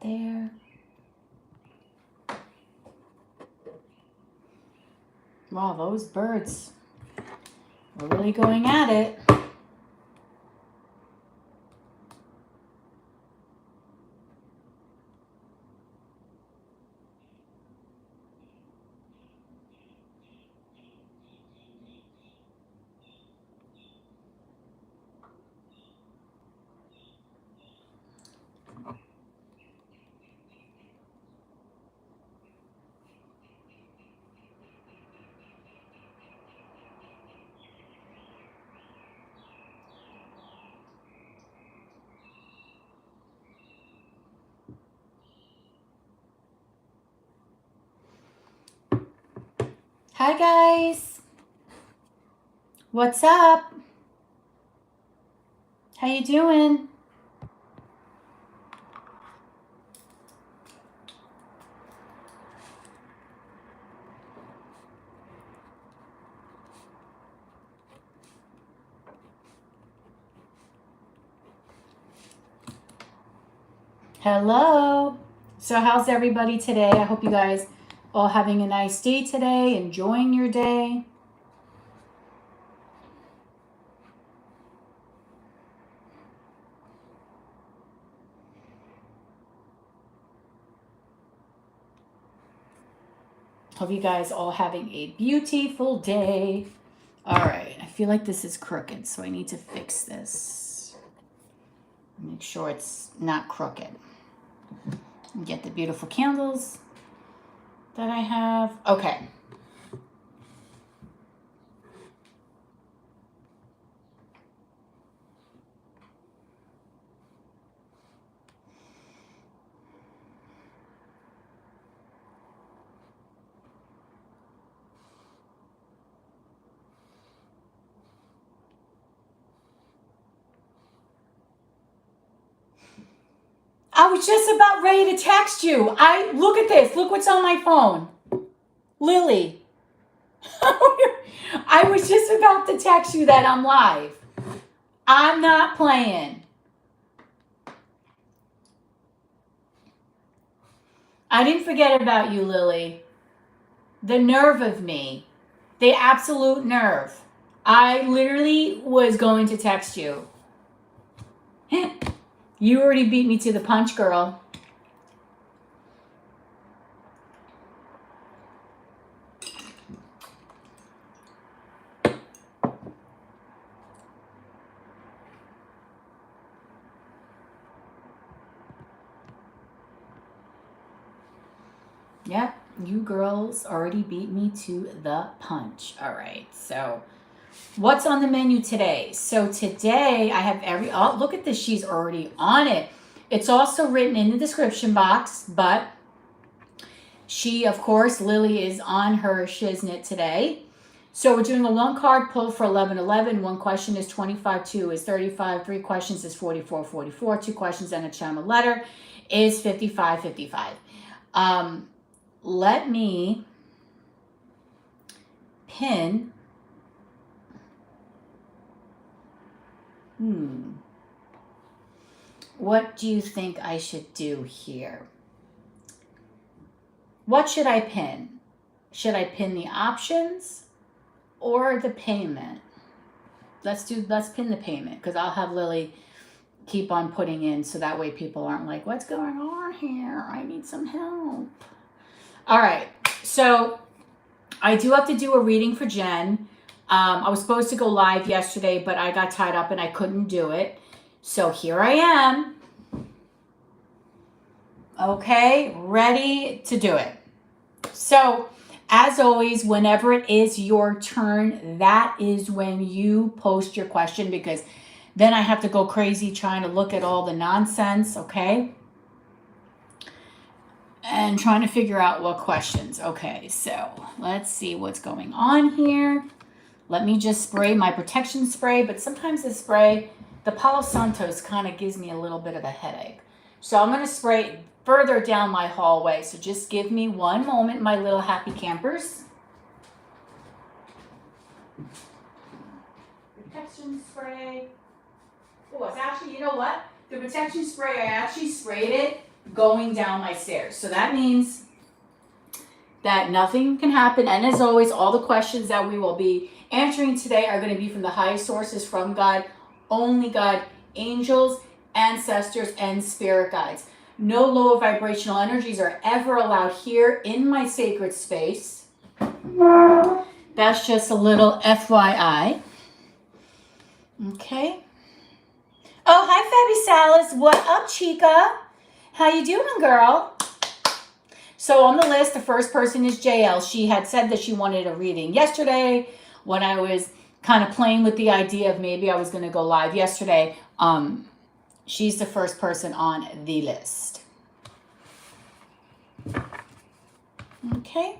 there. Wow, those birds are really going at it. Hi guys, what's up? How you doing? Hello. So how's everybody today? I hope you guys all having a nice day today, enjoying your day. Hope you guys all having a beautiful day. All right, I feel like this is crooked, so I need to fix this. Make sure it's not crooked. And get the beautiful candles that I have. Okay. I was just about ready to text you. Look at this. Look what's on my phone. Lily. I was just about to text you that I'm live. I'm not playing. I didn't forget about you, Lily. The nerve of me. The absolute nerve. I literally was going to text you. You already beat me to the punch, girl. Yep, you girls already beat me to the punch. All right, so what's on the menu today? So today I have oh, look at this. She's already on it. It's also written in the description box, but she, of course, Lily is on her shiznit today. So we're doing a one card pull for 11-11. One question is 25, two is 35, three questions is 44, two questions and a channel letter is 55. Let me pin. What do you think I should do here? What should I pin? Should I pin the options or the payment? Let's pin the payment, because I'll have Lily keep on putting in, so that way people aren't like, what's going on here? I need some help. All right, so I do have to do a reading for Jen. I was supposed to go live yesterday, but I got tied up and I couldn't do it. So here I am. Okay, ready to do it. So, as always, whenever it is your turn, that is when you post your question, because then I have to go crazy trying to look at all the nonsense, okay? And trying to figure out what questions. Okay, so let's see what's going on here. Let me just spray my protection spray, but sometimes the spray, the Palo Santos, kind of gives me a little bit of a headache. So I'm going to spray further down my hallway. So just give me one moment, my little happy campers. Protection spray. Oh, it's actually, you know what? The protection spray, I actually sprayed it going down my stairs. So that means that nothing can happen. And as always, all the questions that we will be answering today are going to be from the highest sources, from God, only God, angels, ancestors, and spirit guides. No low vibrational energies are ever allowed here in my sacred space. That's just a little FYI. Okay. Oh, hi, Fabi Salas. What up, Chica? How you doing, girl? So on the list, the first person is JL. She had said that she wanted a reading yesterday when I was kind of playing with the idea of maybe I was going to go live yesterday. She's the first person on the list. Okay.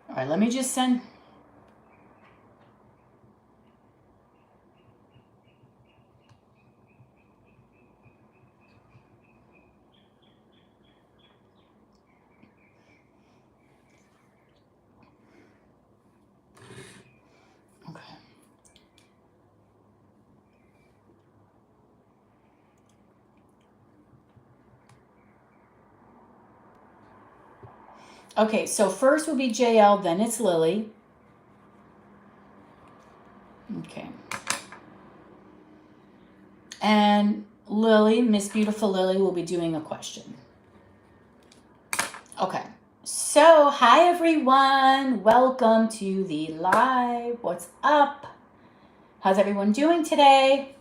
All right, let me just send. Okay, so first will be JL, then it's Lily. Okay. And Lily, Miss Beautiful Lily, will be doing a question. Okay. So, hi everyone. Welcome to the live. What's up? How's everyone doing today?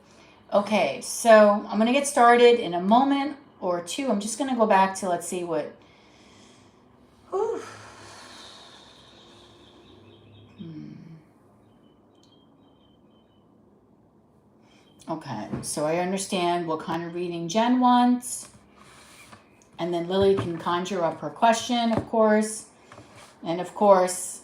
Okay, so I'm going to get started in a moment or two. I'm just going to go back to, let's see what... Whew. Okay, so I understand what kind of reading Jen wants. And then Lily can conjure up her question, of course. And of course,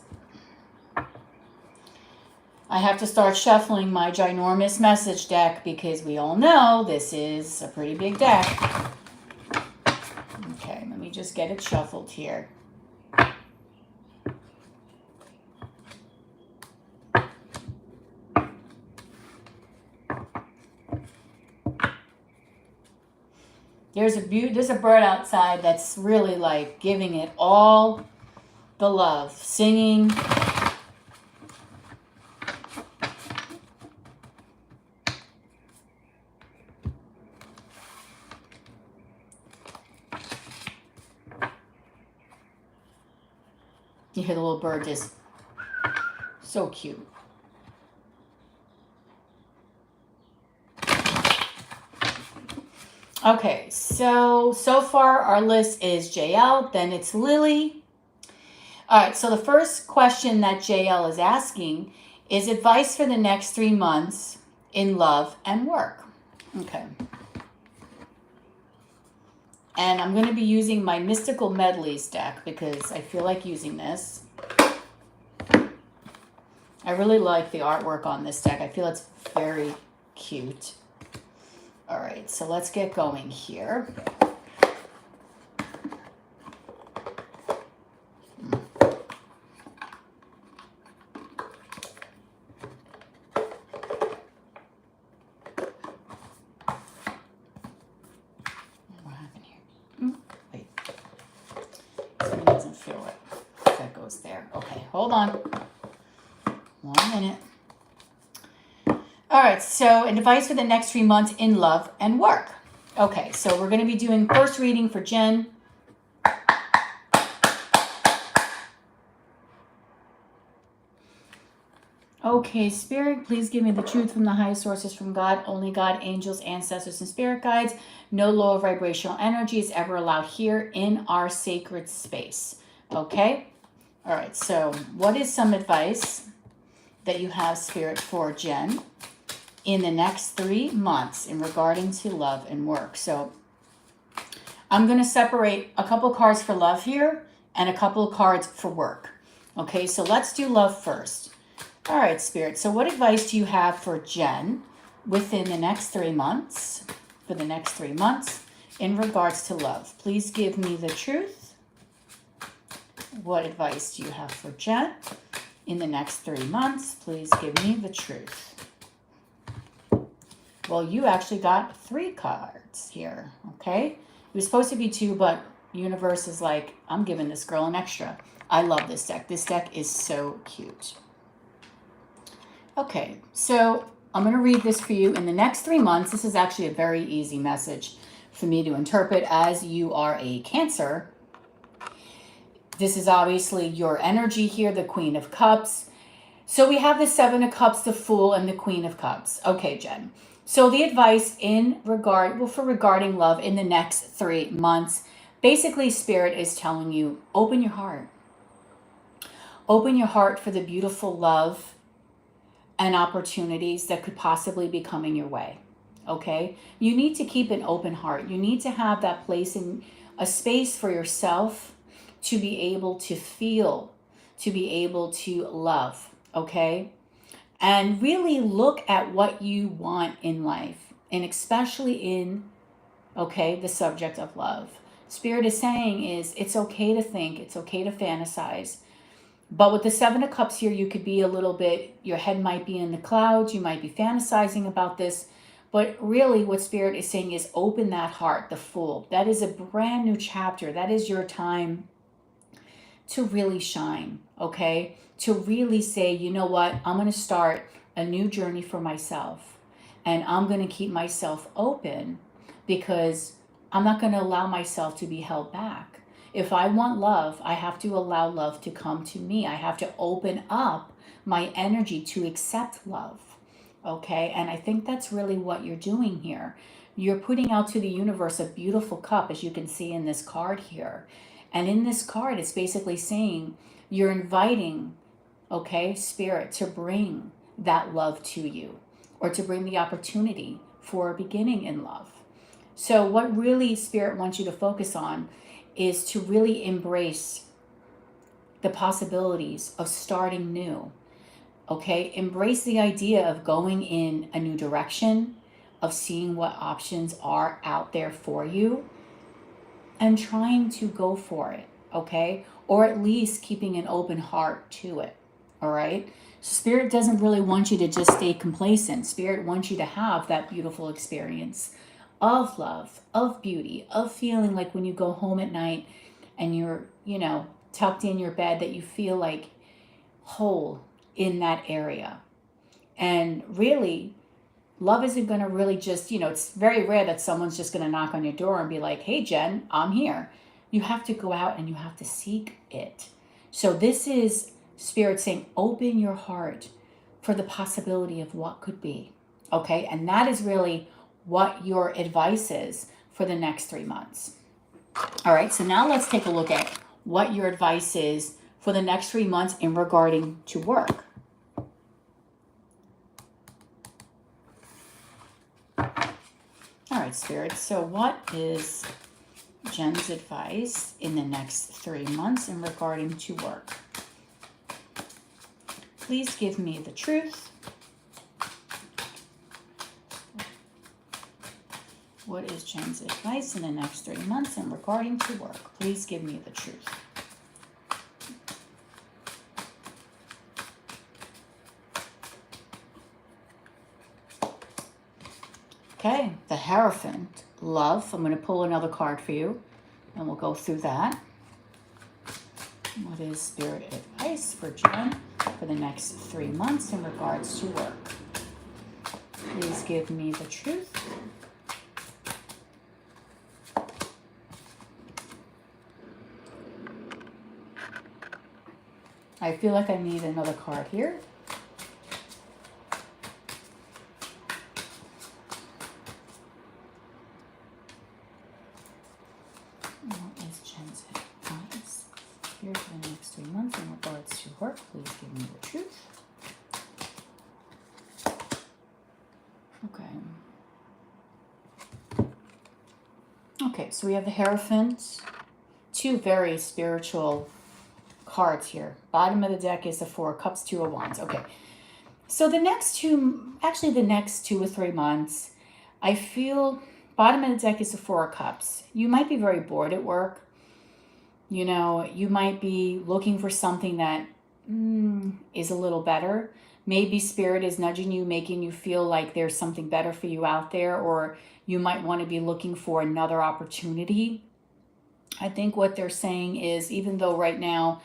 I have to start shuffling my ginormous message deck because we all know this is a pretty big deck. Okay, let me just get it shuffled here. There's a bird outside that's really like giving it all the love, singing. You hear the little bird just so cute. Okay, so far our list is JL, then it's Lily. All right, so the first question that JL is asking is advice for the next 3 months in love and work. Okay. And I'm going to be using my Mystical Medleys deck because I feel like using this. I really like the artwork on this deck. I feel it's very cute. All right, so let's get going here. What happened here? Wait. It doesn't feel right. That goes there. Okay, hold on. 1 minute. All right, so advice for the next 3 months in love and work. Okay, so we're going to be doing first reading for Jen. Okay, Spirit, please give me the truth from the highest sources, from God, only God, angels, ancestors, and spirit guides. No lower vibrational energy is ever allowed here in our sacred space. Okay? All right, so what is some advice that you have, Spirit, for Jen in the next 3 months in regarding to love and work? So I'm going to separate a couple cards for love here and a couple of cards for work. Okay, so let's do love first. All right, Spirit. So what advice do you have for Jen within the next 3 months, for the next 3 months in regards to love. Please give me the truth. What advice do you have for Jen in the next 3 months? Please give me the truth. Well, you actually got 3 cards here, okay? It was supposed to be 2, but universe is like, I'm giving this girl an extra. I love this deck. This deck is so cute. Okay, so I'm going to read this for you in the next 3 months. This is actually a very easy message for me to interpret as you are a Cancer. This is obviously your energy here, the Queen of Cups. So we have the 7 of Cups, the Fool, and the Queen of Cups. Okay, Jen. So the advice regarding love in the next 3 months, basically Spirit is telling you, open your heart. Open your heart for the beautiful love and opportunities that could possibly be coming your way. Okay? You need to keep an open heart. You need to have that place in a space for yourself to be able to feel, to be able to love. Okay? And really look at what you want in life, and especially in, okay, the subject of love. Spirit is saying is it's okay to think, it's okay to fantasize. But with the 7 of Cups here, you could be a little bit, your head might be in the clouds, you might be fantasizing about this. But really what Spirit is saying is open that heart, the Fool. That is a brand new chapter. That is your time to really shine, okay? To really say, you know what, I'm going to start a new journey for myself. And I'm going to keep myself open because I'm not going to allow myself to be held back. If I want love, I have to allow love to come to me. I have to open up my energy to accept love, okay? And I think that's really what you're doing here. You're putting out to the universe a beautiful cup, as you can see in this card here. And in this card, it's basically saying you're inviting, okay, Spirit to bring that love to you, or to bring the opportunity for a beginning in love. So what really Spirit wants you to focus on is to really embrace the possibilities of starting new. Okay, embrace the idea of going in a new direction, of seeing what options are out there for you, and trying to go for it, okay? Or at least keeping an open heart to it, all right? Spirit doesn't really want you to just stay complacent. Spirit wants you to have that beautiful experience of love, of beauty, of feeling like when you go home at night and you're, tucked in your bed, that you feel like whole in that area. And really, love isn't going to really just, it's very rare that someone's just going to knock on your door and be like, hey, Jen, I'm here. You have to go out and you have to seek it. So this is Spirit saying, open your heart for the possibility of what could be. Okay. And that is really what your advice is for the next 3 months. All right. So now let's take a look at what your advice is for the next 3 months in regarding to work. All right, Spirit. So what is Jen's advice in the next 3 months in regarding to work? Please give me the truth. What is Jen's advice in the next 3 months in regarding to work? Please give me the truth. Okay, the Hierophant, love. I'm going to pull another card for you, and we'll go through that. What is Spirit advice for Jen for the next 3 months in regards to work? Please give me the truth. I feel like I need another card here. What is Jen's advice here for the next 3 months in regards to work? Please give me the truth. Okay, so we have the Hierophant. 2 very spiritual cards here. Bottom of the deck is the 4 of Cups, 2 of Wands. Okay, so the next 2 or 3 months, I feel Bottom of the deck is the Four of Cups. You might be very bored at work. You know, you might be looking for something that is a little better. Maybe Spirit is nudging you, making you feel like there's something better for you out there, or you might want to be looking for another opportunity. I think what they're saying is, even though right now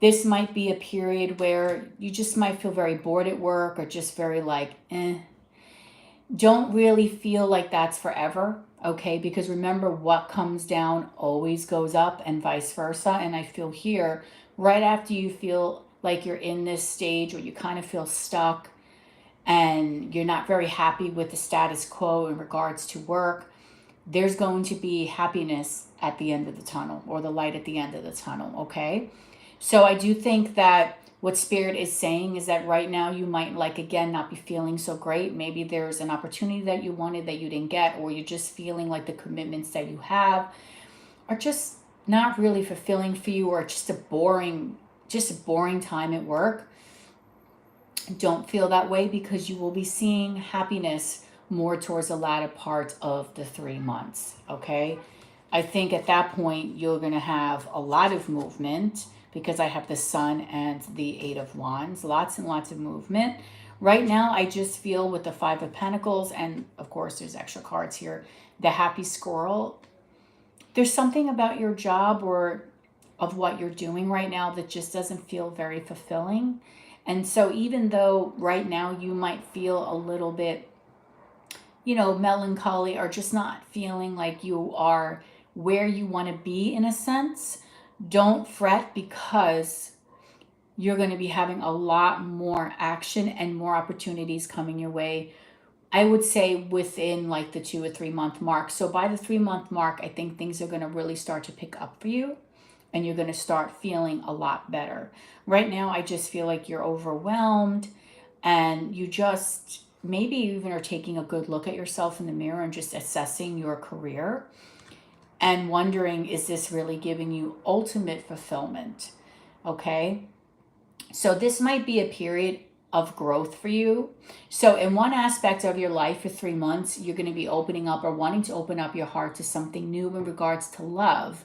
this might be a period where you just might feel very bored at work or just very like, don't really feel like that's forever, okay? Because remember, what comes down always goes up and vice versa. And I feel here, right after you feel like you're in this stage where you kind of feel stuck and you're not very happy with the status quo in regards to work, there's going to be happiness at the end of the tunnel, or the light at the end of the tunnel, okay? So I do think that what Spirit is saying is that right now you might, like, again, not be feeling so great. Maybe there's an opportunity that you wanted that you didn't get, or you're just feeling like the commitments that you have are just not really fulfilling for you, or just a boring time at work. Don't feel that way, because you will be seeing happiness more towards the latter part of the 3 months, okay? I think at that point you're going to have a lot of movement, because I have the Sun and the Eight of Wands. Lots and lots of movement. Right now, I just feel with the Five of Pentacles, and of course there's extra cards here, the Happy Squirrel. There's something about your job or of what you're doing right now that just doesn't feel very fulfilling. And so even though right now you might feel a little bit, you know, melancholy, or just not feeling like you are where you want to be in a sense, don't fret, because you're going to be having a lot more action and more opportunities coming your way, I would say within like the 2 or 3 month mark. So by the 3 month mark, I think things are going to really start to pick up for you, and you're going to start feeling a lot better. Right now, I just feel like you're overwhelmed, and you just maybe even are taking a good look at yourself in the mirror and just assessing your career and wondering, is this really giving you ultimate fulfillment? Okay. So this might be a period of growth for you. So in one aspect of your life for 3 months, you're going to be opening up or wanting to open up your heart to something new in regards to love.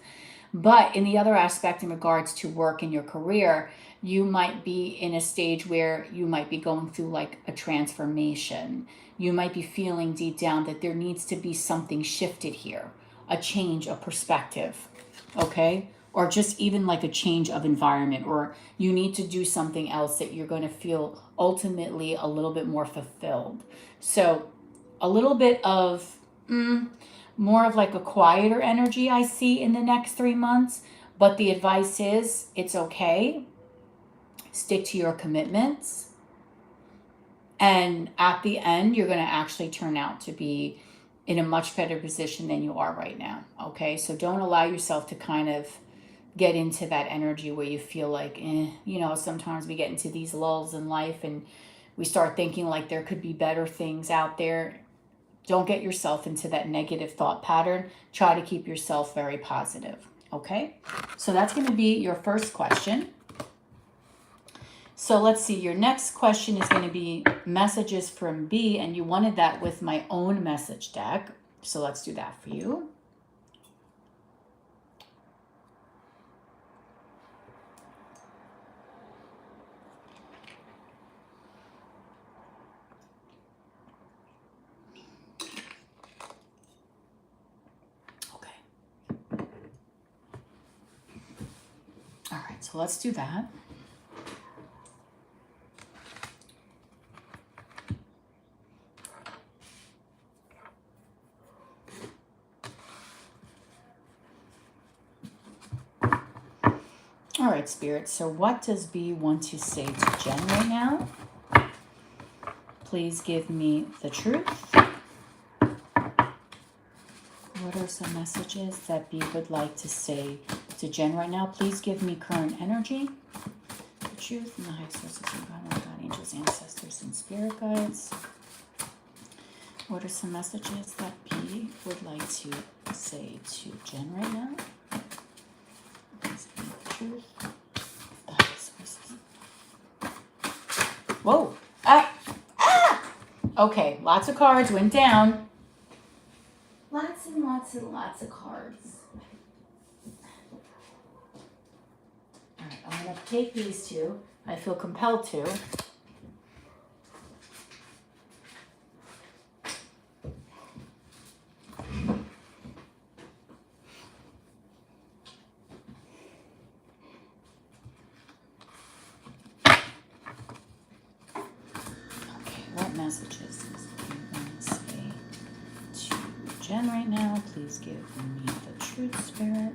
But in the other aspect, in regards to work and your career, you might be in a stage where you might be going through like a transformation. You might be feeling deep down that there needs to be something shifted here, a change of perspective, okay? Or just even like a change of environment, or you need to do something else that you're going to feel ultimately a little bit more fulfilled. So a little bit of more of like a quieter energy I see in the next 3 months. But the advice is, it's okay. Stick to your commitments. And at the end, you're going to actually turn out to be in a much better position than you are right now. Okay, so don't allow yourself to kind of get into that energy where you feel like, you know, sometimes we get into these lulls in life and we start thinking like there could be better things out there. Don't get yourself into that negative thought pattern. Try to keep yourself very positive. Okay, so that's going to be your first question. So let's see, your next question is going to be messages from B, and you wanted that with my own message deck. So let's do that for you. Okay. All right, so let's do that. All right, Spirit, so what does B want to say to Jen right now? Please give me the truth. What are some messages that B would like to say to Jen right now? Please give me current energy, the truth, and the high sources of God, angels, ancestors, and spirit guides. What are some messages that B would like to say to Jen right now? Please give me the truth. Whoa. Okay, lots of cards went down. Lots and lots and lots of cards. All right, I'm going to take these two. I feel compelled to. What messages does anyone say to Jen right now? Please give me the truth, Spirit.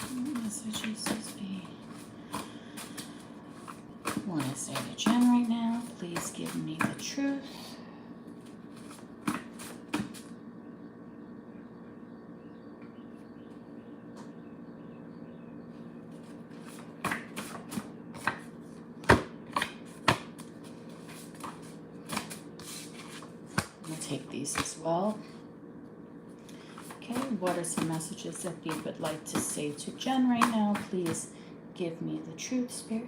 What messages does me want to say to Jen right now? Please give me the truth. Take these as well. Okay, what are some messages that you would like to say to Jen right now? Please give me the truth, Spirit.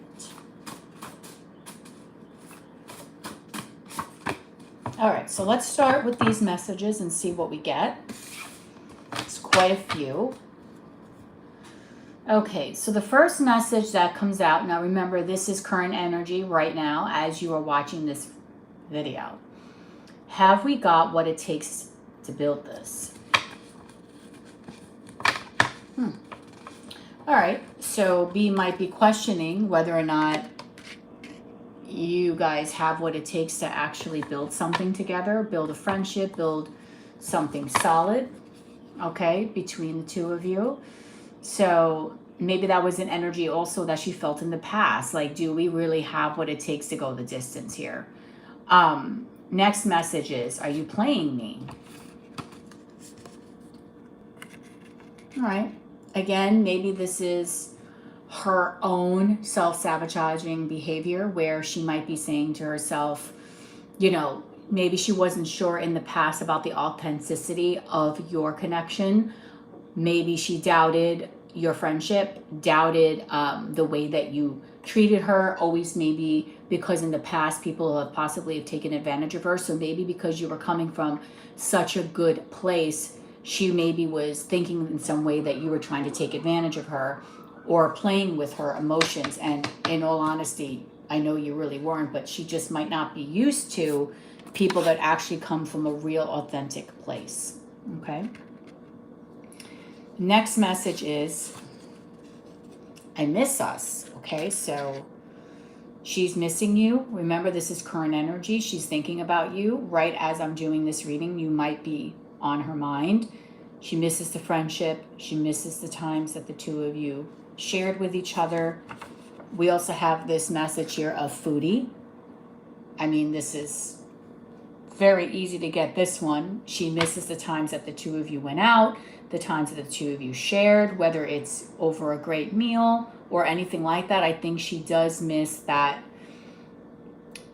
All right, so let's start with these messages and see what we get. It's quite a few. Okay, so the first message that comes out, now remember, this is current energy right now as you are watching this video. Have we got what it takes to build this? All right, so B might be questioning whether or not you guys have what it takes to actually build something together, build a friendship, build something solid, okay, between the two of you. So maybe that was an energy also that she felt in the past. Like, do we really have what it takes to go the distance here? Next message is, are you playing me? All right. Again, maybe this is her own self-sabotaging behavior where she might be saying to herself, you know, maybe she wasn't sure in the past about the authenticity of your connection. Maybe she doubted your friendship, doubted the way that you treated her, always maybe because in the past people have possibly taken advantage of her. So maybe because you were coming from such a good place, she maybe was thinking in some way that you were trying to take advantage of her or playing with her emotions. And in all honesty, I know you really weren't, but she just might not be used to people that actually come from a real authentic place. Okay. Next message is, I miss us. Okay, so she's missing you. Remember, this is current energy. She's thinking about you. Right as I'm doing this reading, you might be on her mind. She misses the friendship. She misses the times that the two of you shared with each other. We also have this message here of foodie. I mean, this is very easy to get this one. She misses the times that the two of you went out, the times that the two of you shared, whether it's over a great meal or anything like that. I think she does miss that,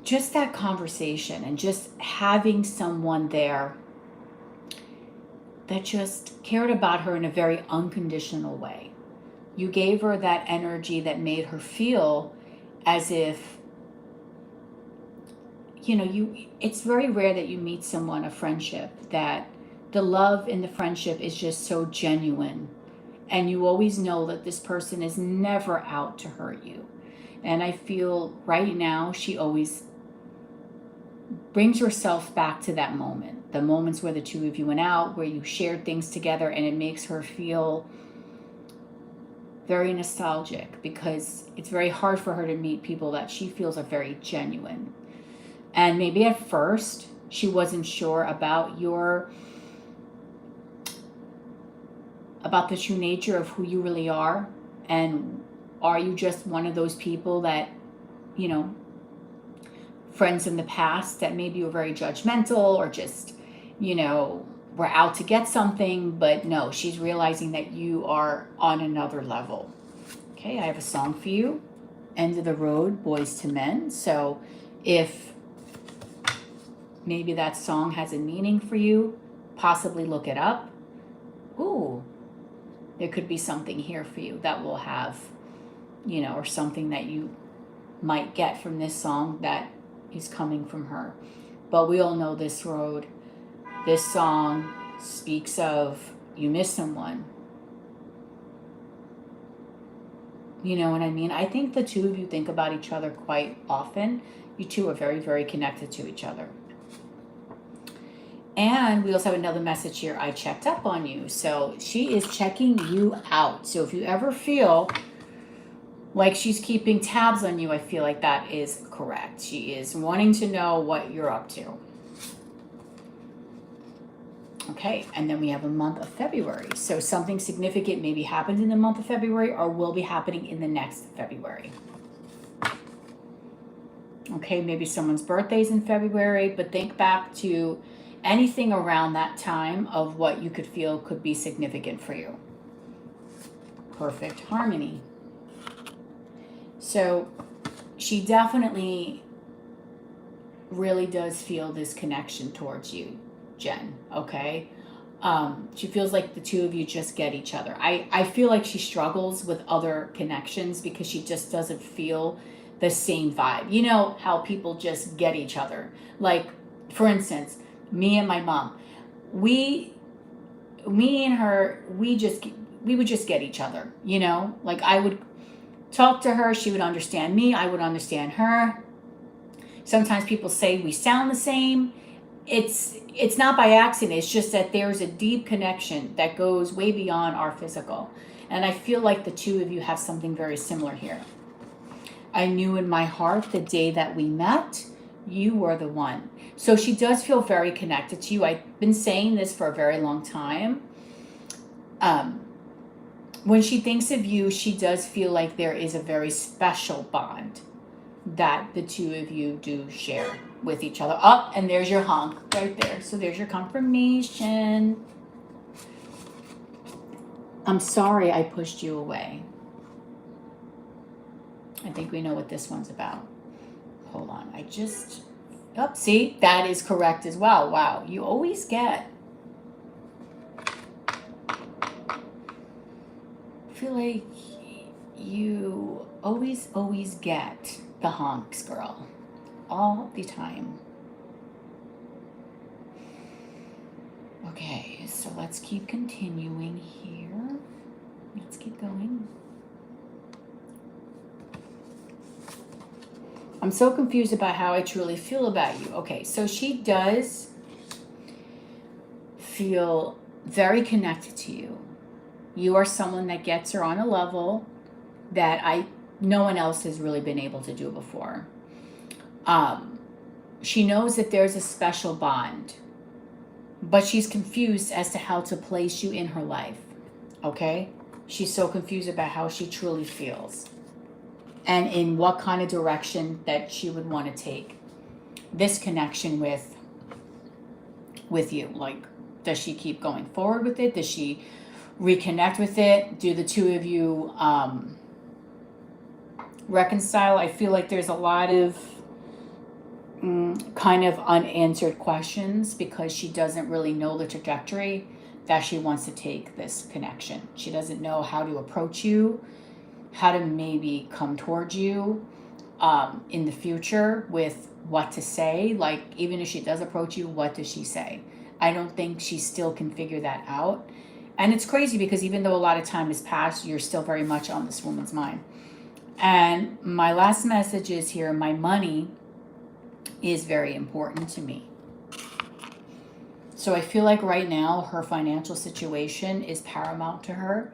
just that conversation and just having someone there that just cared about her in a very unconditional way. You gave her that energy that made her feel as if, you know, it's very rare that you meet someone, a friendship, that the love in the friendship is just so genuine. And you always know that this person is never out to hurt you. And I feel right now she always brings herself back to that moment. The moments where the two of you went out, where you shared things together, and it makes her feel very nostalgic because it's very hard for her to meet people that she feels are very genuine. And maybe at first she wasn't sure about the true nature of who you really are. And are you just one of those people that, you know, friends in the past that maybe were very judgmental or just, you know, were out to get something. But no, she's realizing that you are on another level. Okay, I have a song for you. End of the Road, Boys to Men. So if maybe that song has a meaning for you, possibly look it up. Ooh, There could be something here for you that will have, you know, or something that you might get from this song that is coming from her. But we all know this road, this song speaks of you miss someone. You know what I mean? I think the two of you think about each other quite often. You two are very, very connected to each other. And we also have another message here. I checked up on you. So she is checking you out. So if you ever feel like she's keeping tabs on you, I feel like that is correct. She is wanting to know what you're up to. Okay, and then we have a month of February. So something significant maybe happened in the month of February or will be happening in the next February. Okay, maybe someone's birthday's in February, but think back to anything around that time of what you could feel could be significant for you. Perfect harmony. So she definitely really does feel this connection towards you, Jen, okay? She feels like the two of you just get each other. I feel like she struggles with other connections because she just doesn't feel the same vibe. You know how people just get each other. Like, for instance, me and my mom, me and her, we would just get each other, you know? Like, I would talk to her, she would understand me, I would understand her. Sometimes people say we sound the same. It's not by accident. It's just that there's a deep connection that goes way beyond our physical. And I feel like the two of you have something very similar here. I knew in my heart the day that we met, you were the one. So she does feel very connected to you. I've been saying this for a very long time. When she thinks of you, she does feel like there is a very special bond that the two of you do share with each other. Oh, and there's your honk right there. So there's your confirmation. I'm sorry I pushed you away. I think we know what this one's about. Hold on. Oh, see, that is correct as well. Wow, you always get. I feel like you always get the honks, girl. All the time. Okay, so let's keep continuing here. Let's keep going. I'm so confused about how I truly feel about you. Okay, so she does feel very connected to you. You are someone that gets her on a level that no one else has really been able to do before. She knows that there's a special bond, but she's confused as to how to place you in her life. Okay? She's so confused about how she truly feels and in what kind of direction that she would want to take this connection with you. Like, does she keep going forward with it? Does she reconnect with it? Do the two of you reconcile? I feel like there's a lot of kind of unanswered questions because she doesn't really know the trajectory that she wants to take this connection. She doesn't know how to approach you, how to maybe come towards you in the future with what to say. Like, even if she does approach you, what does she say? I don't think she still can figure that out. And it's crazy because even though a lot of time has passed, you're still very much on this woman's mind. And my last message is here, my money is very important to me. So I feel like right now her financial situation is paramount to her.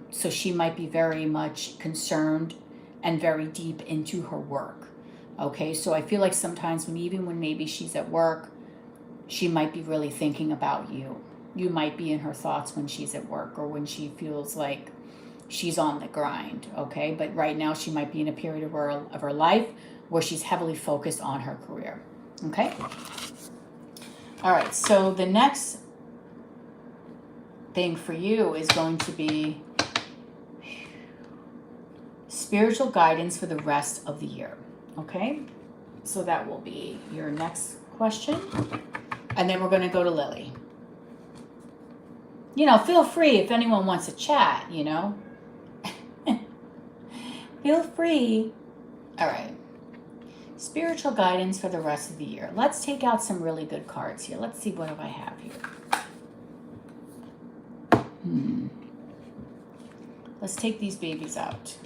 So she might be very much concerned and very deep into her work. Okay, so I feel like sometimes even when maybe she's at work, she might be really thinking about you. You might be in her thoughts when she's at work or when she feels like she's on the grind, okay? But right now she might be in a period of her life where she's heavily focused on her career, okay? All right, so the next thing for you is going to be spiritual guidance for the rest of the year, okay? So that will be your next question. And then we're going to go to Lily. You know, feel free if anyone wants to chat, you know. Feel free. All right. Spiritual guidance for the rest of the year. Let's take out some really good cards here. Let's see, what do I have here? Let's take these babies out.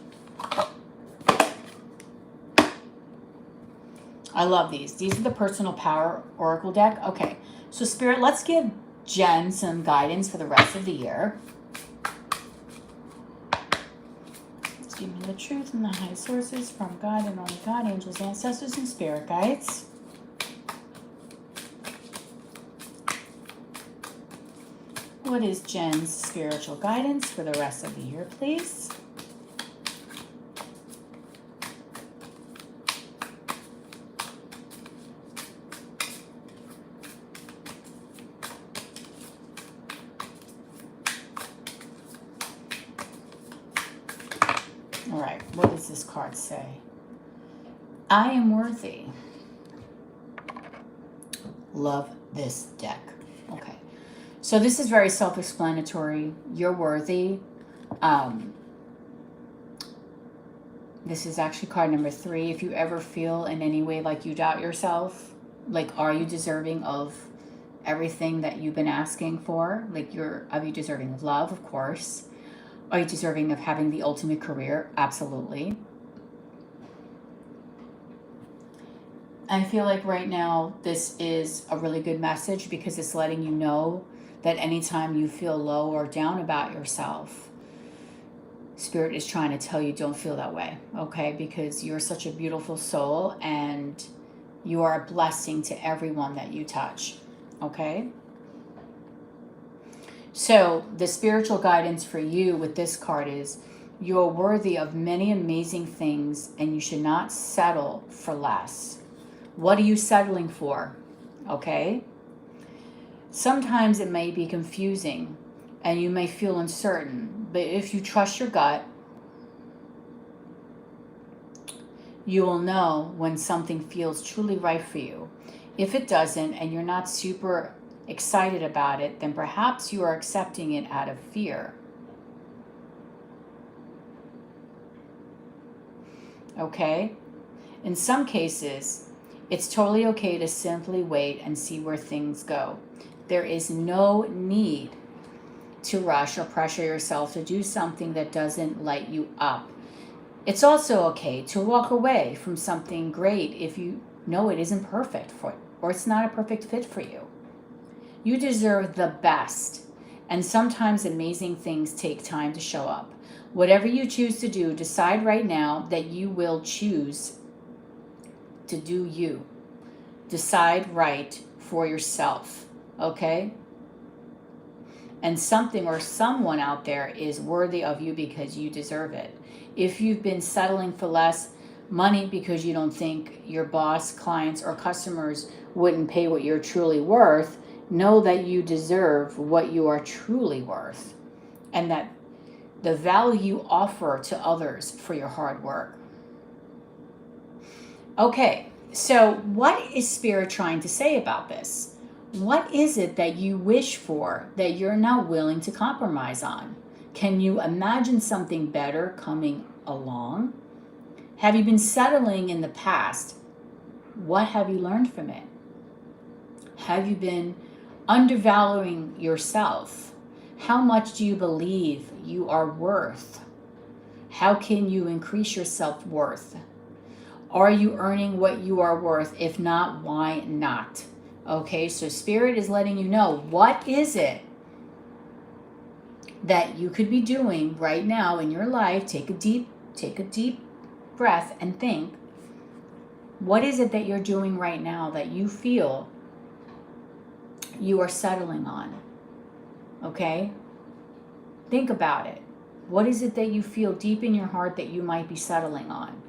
I love these. These are the Personal Power Oracle deck. Okay, so Spirit, let's give Jen some guidance for the rest of the year. Let's give me the truth and the high sources from God and only God, angels, ancestors, and spirit guides. What is Jen's spiritual guidance for the rest of the year, please? All right, what does this card say? I am worthy. Love this deck. Okay, so this is very self-explanatory. You're worthy. This is actually card number 3. If you ever feel in any way like you doubt yourself, like, are you deserving of everything that you've been asking for? Like, are you deserving of love? Of course. Are you deserving of having the ultimate career? Absolutely. I feel like right now this is a really good message because it's letting you know that anytime you feel low or down about yourself, Spirit is trying to tell you don't feel that way, okay? Because you're such a beautiful soul and you are a blessing to everyone that you touch, okay? So the spiritual guidance for you with this card is you're worthy of many amazing things and you should not settle for less. What are you settling for? Okay? Sometimes it may be confusing and you may feel uncertain, but if you trust your gut, you will know when something feels truly right for you. If it doesn't and you're not super excited about it, then perhaps you are accepting it out of fear. Okay? In some cases, it's totally okay to simply wait and see where things go. There is no need to rush or pressure yourself to do something that doesn't light you up. It's also okay to walk away from something great if you know it isn't perfect for you or it's not a perfect fit for you. You deserve the best, and sometimes amazing things take time to show up. Whatever you choose to do, decide right now that you will choose to do you. Decide right for yourself, okay? And something or someone out there is worthy of you because you deserve it. If you've been settling for less money because you don't think your boss, clients, or customers wouldn't pay what you're truly worth, know that you deserve what you are truly worth and that the value you offer to others for your hard work. Okay, so what is Spirit trying to say about this? What is it that you wish for that you're not willing to compromise on? Can you imagine something better coming along? Have you been settling in the past? What have you learned from it? Have you been undervaluing yourself? How much do you believe you are worth? How can you increase your self-worth? Are you earning what you are worth? If not, why not? Okay, so Spirit is letting you know, what is it that you could be doing right now in your life? Take a deep breath and think, what is it that you're doing right now that you feel you are settling on? Okay? Think about it. What is it that you feel deep in your heart that you might be settling on?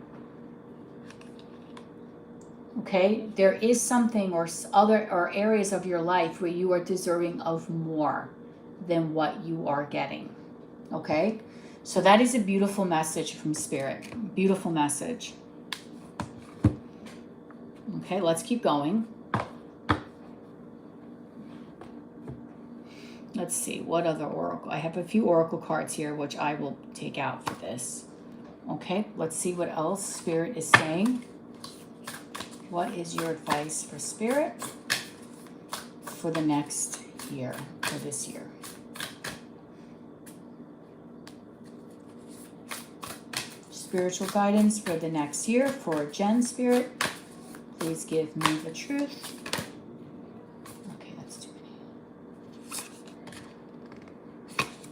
Okay? There is something or areas of your life where you are deserving of more than what you are getting. Okay? So that is a beautiful message from Spirit. Beautiful message. Okay, let's keep going. Let's see, what other oracle? I have a few oracle cards here, which I will take out for this. Okay, let's see what else Spirit is saying. What is your advice for Spirit for the next year, for this year? Spiritual guidance for the next year for Jen, Spirit. Please give me the truth. Okay, that's too many.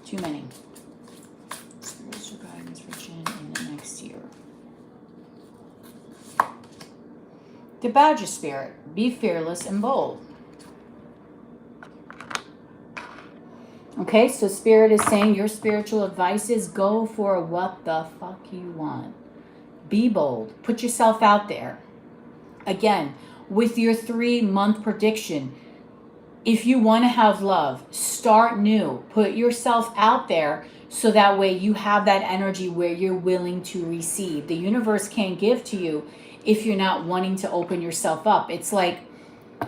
Too many. Spiritual guidance for Jen in the next year. The Badger Spirit. Be fearless and bold. Okay, so Spirit is saying your spiritual advice is go for what the fuck you want. Be bold. Put yourself out there. Again, with your 3-month prediction, if you want to have love, start new. Put yourself out there so that way you have that energy where you're willing to receive. The universe can't give to you if you're not wanting to open yourself up. It's like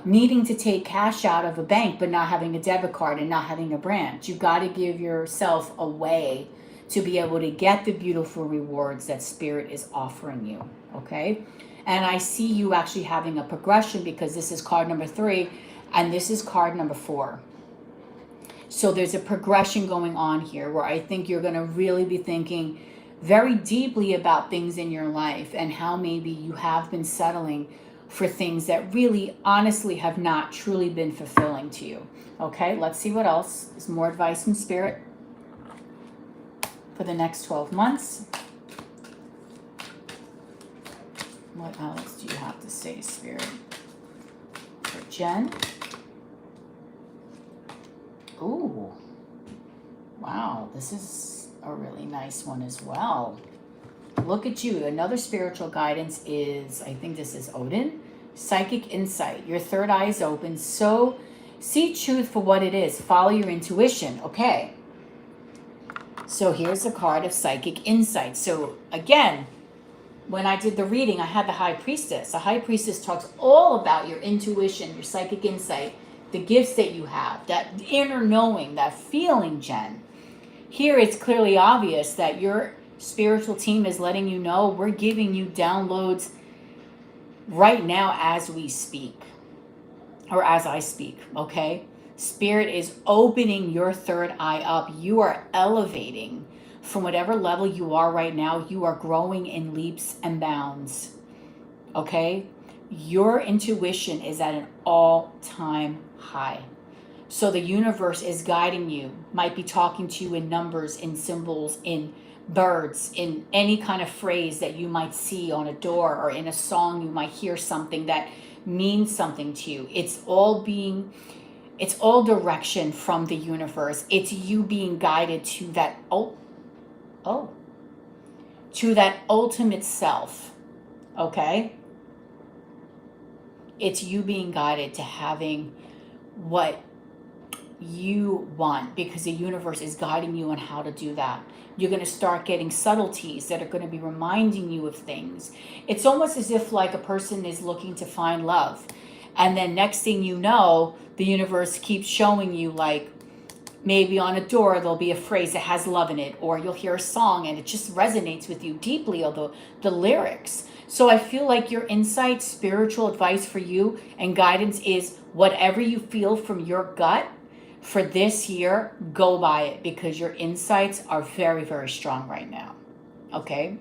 needing to take cash out of a bank but not having a debit card and not having a branch. You've got to give yourself a way to be able to get the beautiful rewards that Spirit is offering you, okay? And I see you actually having a progression because this is card number 3 and this is card number 4. So there's a progression going on here where I think you're going to really be thinking very deeply about things in your life and how maybe you have been settling for things that really honestly have not truly been fulfilling to you. Okay, let's see what else. There's more advice from Spirit for the next 12 months. What else do you have to say, Spirit? For Jen. Ooh. Wow, this is a really nice one as well. Look at you. Another spiritual guidance is, I think this is Odin. Psychic insight. Your third eye is open. So see truth for what it is. Follow your intuition. Okay. So here's a card of psychic insight. So again, when I did the reading, I had the High Priestess. The High Priestess talks all about your intuition, your psychic insight, the gifts that you have, that inner knowing, that feeling, Jen. Here it's clearly obvious that your spiritual team is letting you know we're giving you downloads right now as we speak, or as I speak, okay? Spirit is opening your third eye up. You are elevating from whatever level you are right now. You are growing in leaps and bounds, okay? Your intuition is at an all-time high. So the universe is guiding you, might be talking to you in numbers, in symbols, in birds, in any kind of phrase that you might see on a door, or in a song you might hear something that means something to you. It's all direction from the universe. It's you being guided to that to that ultimate self, okay? It's you being guided to having what you want, because the universe is guiding you on how to do that. You're going to start getting subtleties that are going to be reminding you of things. It's almost as if like a person is looking to find love, and then next thing you know, the universe keeps showing you, like, maybe on a door there'll be a phrase that has love in it, or you'll hear a song and it just resonates with you deeply, although the lyrics. So I feel like your insight, spiritual advice for you and guidance is whatever you feel from your gut for this year, go by it, because your insights are very, very strong right now, okay?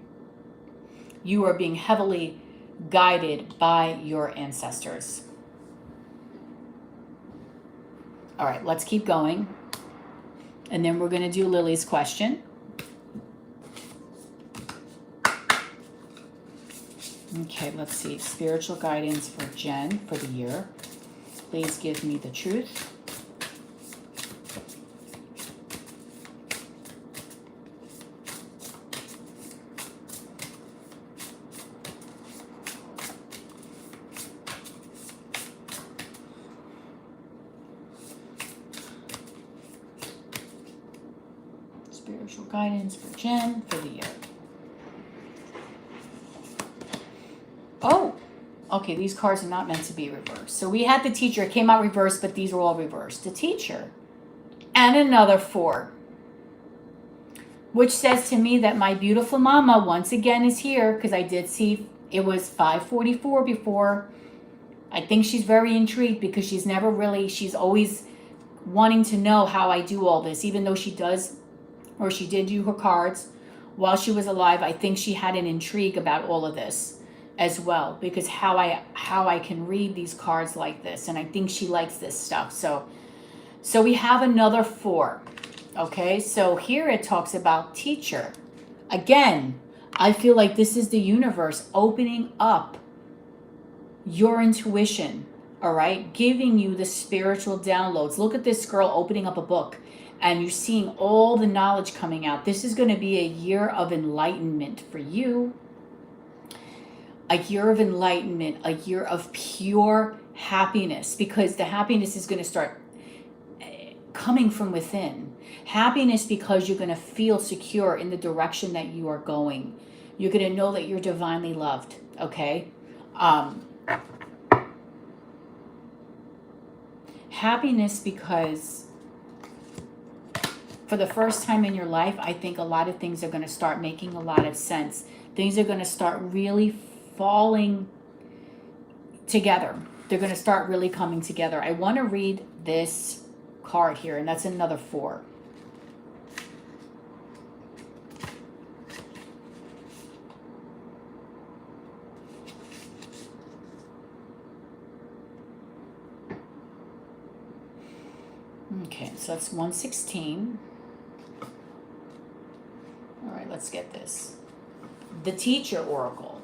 You are being heavily guided by your ancestors. All right, let's keep going. And then we're going to do Lily's question. Okay, let's see. Spiritual guidance for Jen for the year. Please give me the truth. Spiritual guidance for Jen for the year. Oh, okay, these cards are not meant to be reversed. So we had the teacher, it came out reversed, but these are all reversed. The teacher and another 4. Which says to me that my beautiful mama once again is here, because I did see it was 5:44 before. I think she's very intrigued because she's always wanting to know how I do all this, even though she did do her cards while she was alive. I think she had an intrigue about all of this as well, because how I can read these cards like this, and I think she likes this stuff. So we have another 4. Okay, so here it talks about teacher. Again, I feel like this is the universe opening up your intuition, all right? Giving you the spiritual downloads. Look at this girl opening up a book and you're seeing all the knowledge coming out. This is going to be a year of enlightenment for you. A year of enlightenment, a year of pure happiness, because the happiness is going to start coming from within. Happiness because you're going to feel secure in the direction that you are going. You're going to know that you're divinely loved, okay? Happiness because for the first time in your life, I think a lot of things are going to start making a lot of sense. Things are going to start really falling together. They're going to start really coming together. I want to read this card here, and that's another 4. Okay, so that's 116. All right, let's get this. The Teacher Oracle.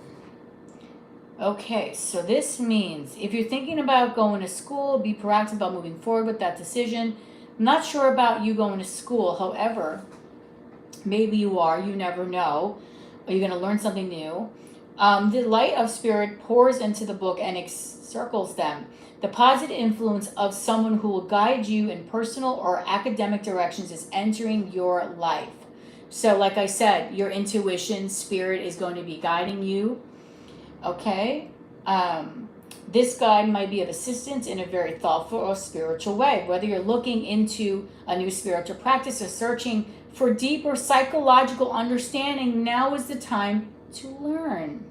Okay, so this means if you're thinking about going to school, be proactive about moving forward with that decision. I'm not sure about you going to school. However, maybe you are. You never know. Or you're going to learn something new. The light of spirit pours into the book and encircles them. The positive influence of someone who will guide you in personal or academic directions is entering your life. So like I said, your intuition, spirit is going to be guiding you. Okay? This guide might be of assistance in a very thoughtful or spiritual way. Whether you're looking into a new spiritual practice or searching for deeper psychological understanding, now is the time to learn.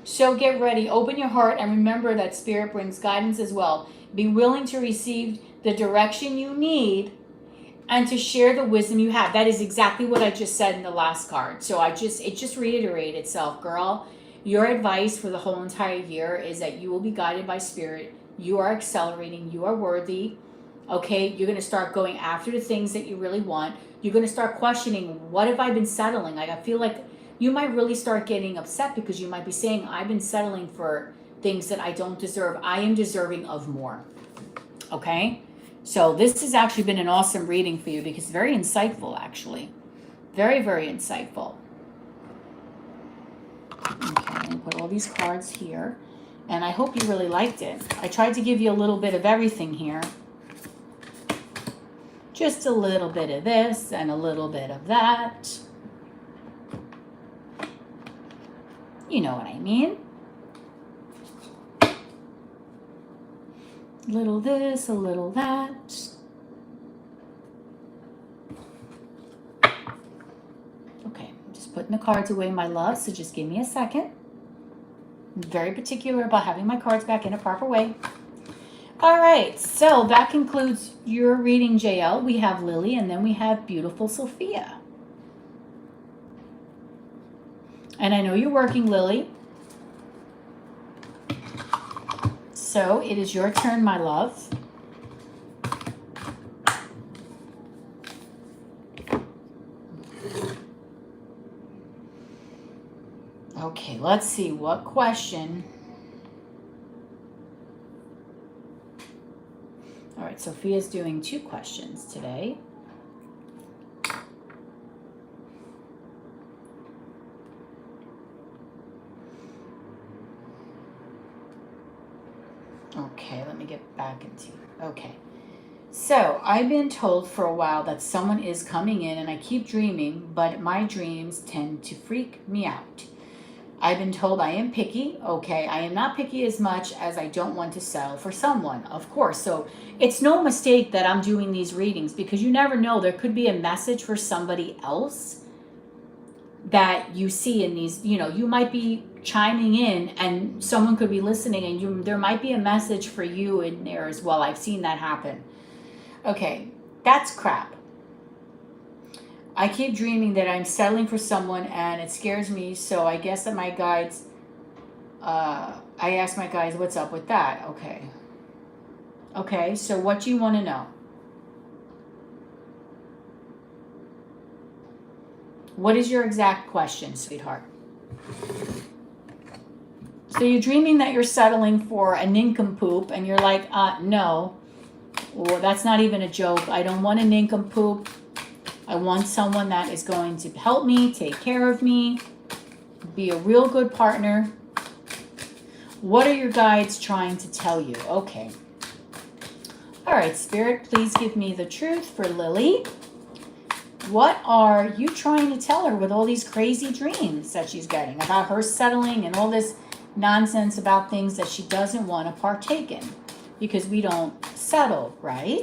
So get ready, open your heart, and remember that spirit brings guidance as well. Be willing to receive the direction you need and to share the wisdom you have. That is exactly what I just said in the last card. So it just reiterated itself, girl. Your advice for the whole entire year is that you will be guided by spirit. You are accelerating. You are worthy. Okay, you're going to start going after the things that you really want. You're going to start questioning, what have I been settling? Like, I feel like you might really start getting upset because you might be saying, I've been settling for things that I don't deserve. I am deserving of more. Okay? So this has actually been an awesome reading for you because it's very insightful, actually. Very, very insightful. Okay, I'm going to put all these cards here. And I hope you really liked it. I tried to give you a little bit of everything here. Just a little bit of this and a little bit of that. You know what I mean? A little this, a little that. Okay, I'm just putting the cards away, my love, so just give me a second. I'm very particular about having my cards back in a proper way. All right, so that concludes your reading, JL. We have Lily, and then we have beautiful Sophia. And I know you're working, Lily. So it is your turn, my love. Okay, let's see what question. All right, Sophia's doing 2 questions today. Okay, let me get back into. Okay. So, I've been told for a while that someone is coming in and I keep dreaming, but my dreams tend to freak me out. I've been told I am picky. Okay, I am not picky as much as I don't want to settle for someone, of course. So it's no mistake that I'm doing these readings, because you never know. There could be a message for somebody else that you see in these. You might be chiming in and someone could be listening, and there might be a message for you in there as well. I've seen that happen. Okay, that's crap. I keep dreaming that I'm settling for someone and it scares me, so I guess that my guides, I ask my guides, what's up with that? Okay. Okay, so what do you want to know? What is your exact question, sweetheart? So you're dreaming that you're settling for a nincompoop, and you're like, no. Well, that's not even a joke. I don't want a nincompoop. I want someone that is going to help me, take care of me, be a real good partner. What are your guides trying to tell you? Okay. All right, Spirit, please give me the truth for Lily. What are you trying to tell her with all these crazy dreams that she's getting about her settling and all this nonsense about things that she doesn't want to partake in? Because we don't settle, right?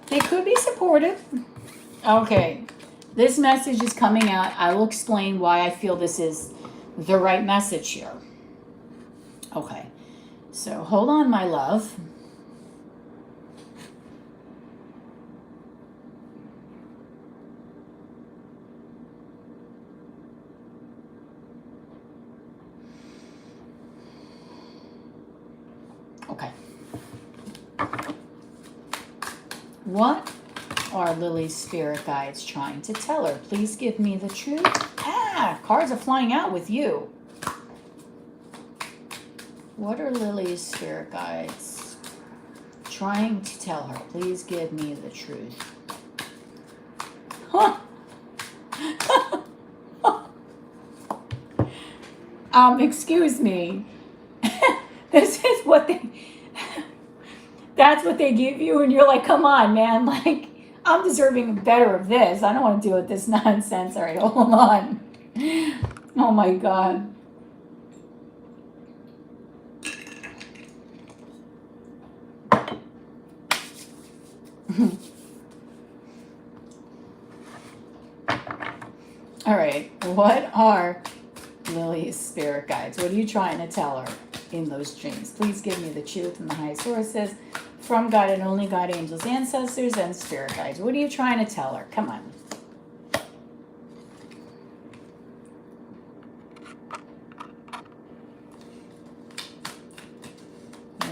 They could be supportive. Okay. This message is coming out. I will explain why I feel this is the right message here. Okay. So hold on, my love. Okay. What are Lily's spirit guides trying to tell her? Please give me the truth. Cards are flying out with you. What are Lily's spirit guides trying to tell her? Please give me the truth. Huh. Excuse me. This is what that's what they give you, and you're like, come on, man, like, I'm deserving better of this. I don't want to deal with this nonsense. All right, hold on. Oh my God. All right, what are Lily's spirit guides? What are you trying to tell her in those dreams? Please give me the truth and the high sources from God and only God, angels, ancestors, and spirit guides. What are you trying to tell her? Come on.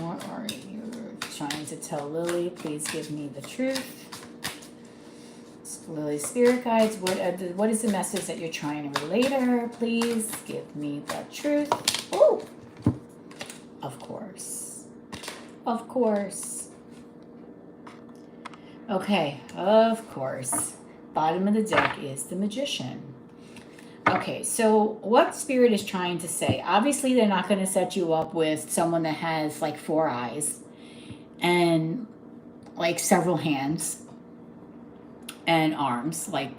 What are you trying to tell Lily? Please give me the truth. Lily's spirit guides, what is the message that you're trying to relay to her? Please give me the truth. Oh, of course. Of course. Okay, of course. Bottom of the deck is the Magician. Okay, so what Spirit is trying to say? Obviously, they're not going to set you up with someone that has like 4 eyes and like several hands and arms, like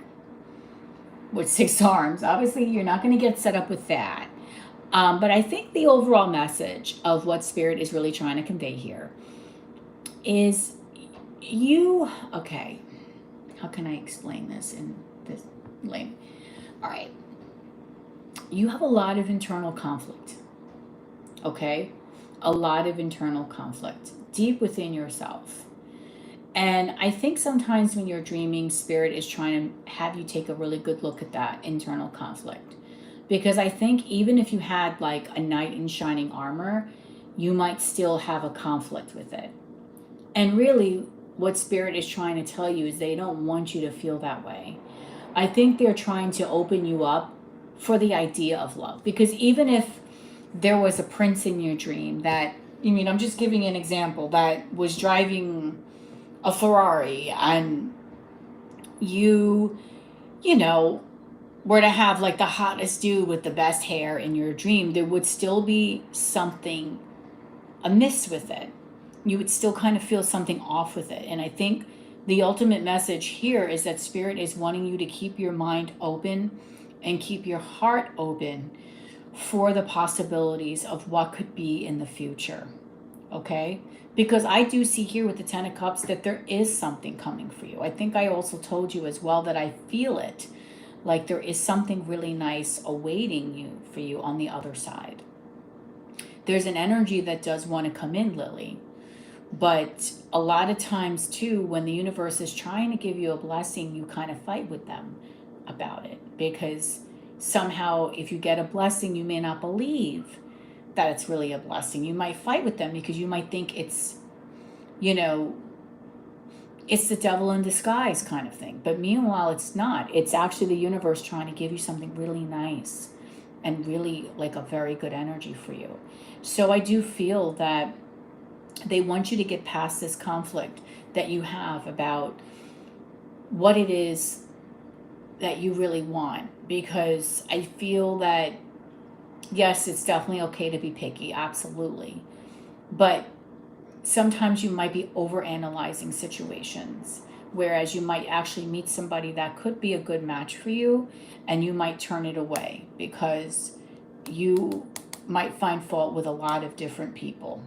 with 6 arms. Obviously, you're not going to get set up with that. But I think the overall message of what Spirit is really trying to convey here is okay, how can I explain this in this lane? All right. You have a lot of internal conflict, okay? A lot of internal conflict deep within yourself. And I think sometimes when you're dreaming, Spirit is trying to have you take a really good look at that internal conflict. Because I think even if you had like a knight in shining armor, you might still have a conflict with it. And really, what Spirit is trying to tell you is they don't want you to feel that way. I think they're trying to open you up for the idea of love. Because even if there was a prince in your dream that, I'm just giving an example, that was driving a Ferrari and you were to have like the hottest dude with the best hair in your dream, there would still be something amiss with it. You would still kind of feel something off with it. And I think the ultimate message here is that Spirit is wanting you to keep your mind open and keep your heart open for the possibilities of what could be in the future. Okay? Because I do see here with the Ten of Cups that there is something coming for you. I think I also told you as well that I feel it. Like there is something really nice awaiting you for you on the other side. There's an energy that does want to come in, Lily. But a lot of times too, when the universe is trying to give you a blessing, you kind of fight with them about it. Because somehow if you get a blessing, you may not believe that it's really a blessing. You might fight with them because you might think it's, you know, it's the devil in disguise kind of thing. But meanwhile, it's not. It's actually the universe trying to give you something really nice and really like a very good energy for you. So I do feel that they want you to get past this conflict that you have about what it is that you really want. Because I feel that, yes, it's definitely okay to be picky, absolutely. But sometimes you might be overanalyzing situations, whereas you might actually meet somebody that could be a good match for you, and you might turn it away because you might find fault with a lot of different people.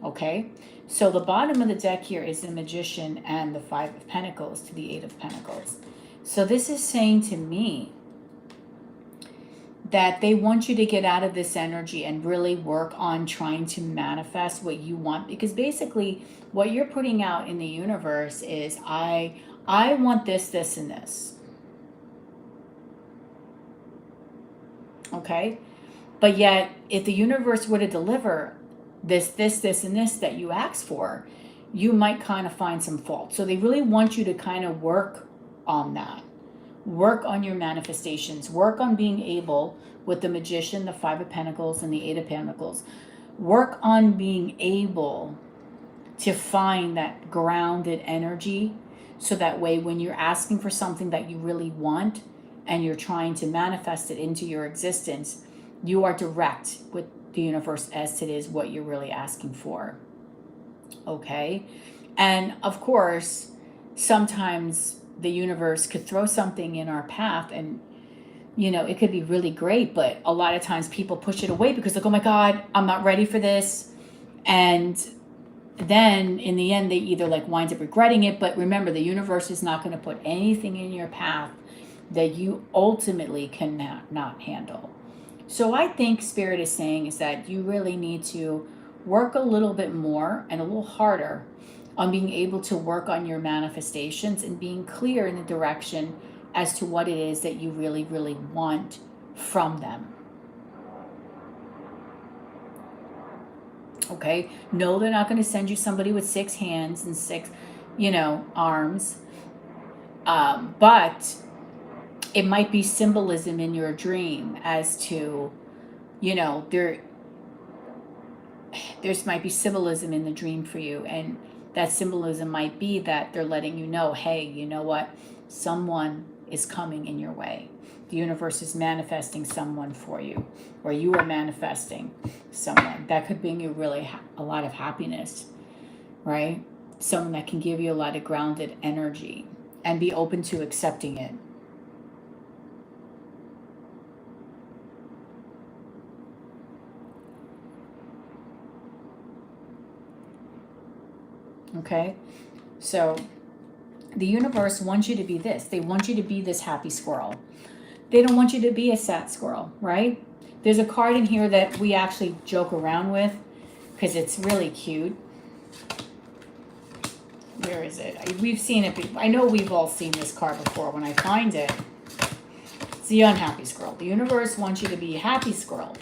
Okay, so the bottom of the deck here is the Magician and the Five of Pentacles to the Eight of Pentacles. So this is saying to me that they want you to get out of this energy and really work on trying to manifest what you want. Because basically what you're putting out in the universe is, I want this, this, and this. Okay? But yet, if the universe were to deliver this, this, this, and this that you asked for, you might kind of find some fault. So they really want you to kind of work on that. Work on your manifestations. Work on being able, with the Magician, the Five of Pentacles, and the Eight of Pentacles, work on being able to find that grounded energy, so that way when you're asking for something that you really want and you're trying to manifest it into your existence, you are direct with the universe as it is what you're really asking for. Okay? And of course, sometimes the universe could throw something in our path and, you know, it could be really great, but a lot of times people push it away because like, oh my God, I'm not ready for this. And then in the end, they either like wind up regretting it. But remember, the universe is not going to put anything in your path that you ultimately cannot handle. So I think Spirit is saying is that you really need to work a little bit more and a little harder on being able to work on your manifestations and being clear in the direction as to what it is that you really, really want from them. Okay? No, they're not going to send you somebody with 6 hands and 6, arms. But it might be symbolism in your dream as to, there might be symbolism in the dream for you. And that symbolism might be that they're letting you know, hey, you know what? Someone is coming in your way. The universe is manifesting someone for you, or you are manifesting someone that could bring you really a lot of happiness, right? Someone that can give you a lot of grounded energy and be open to accepting it. Okay, so the universe wants you to be this. They want you to be this happy squirrel. They don't want you to be a sad squirrel, right? There's a card in here that we actually joke around with because it's really cute. Where is it? We've seen it. I know we've all seen this card before. When I find it, it's the unhappy squirrel. The universe wants you to be a happy squirrel.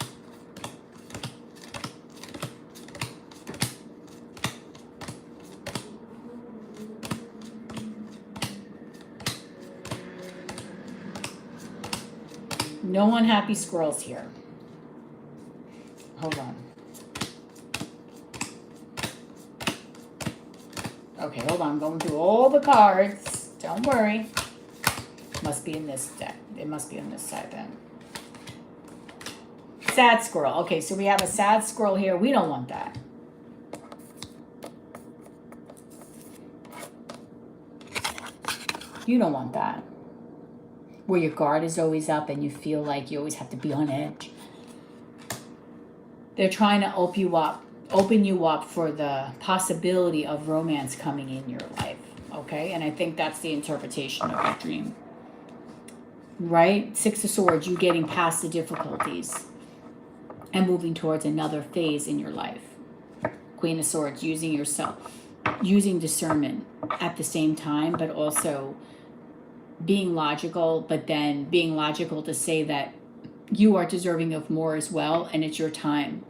No unhappy squirrels here. Hold on. Okay, hold on. I'm going through all the cards. Don't worry. Must be in this deck. It must be on this side then. Sad squirrel. Okay, so we have a sad squirrel here. We don't want that. You don't want that. Where your guard is always up and you feel like you always have to be on edge. They're trying to open you up for the possibility of romance coming in your life. Okay? And I think that's the interpretation of your dream. Right? Six of Swords, you getting past the difficulties and moving towards another phase in your life. Queen of Swords, using yourself, using discernment at the same time, but also being logical, but then being logical to say that you are deserving of more as well, and it's your time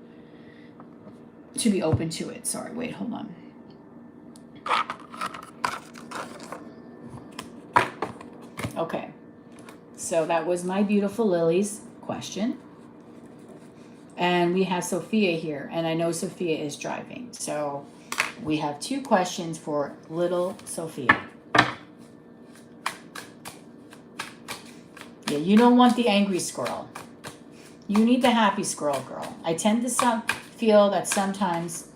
to be open to it. Sorry, wait, hold on. Okay. So that was my beautiful Lily's question. And we have Sophia here. And I know Sophia is driving. So we have 2 questions for little Sophia. Yeah, you don't want the angry squirrel. You need the happy squirrel girl. I tend to feel that sometimes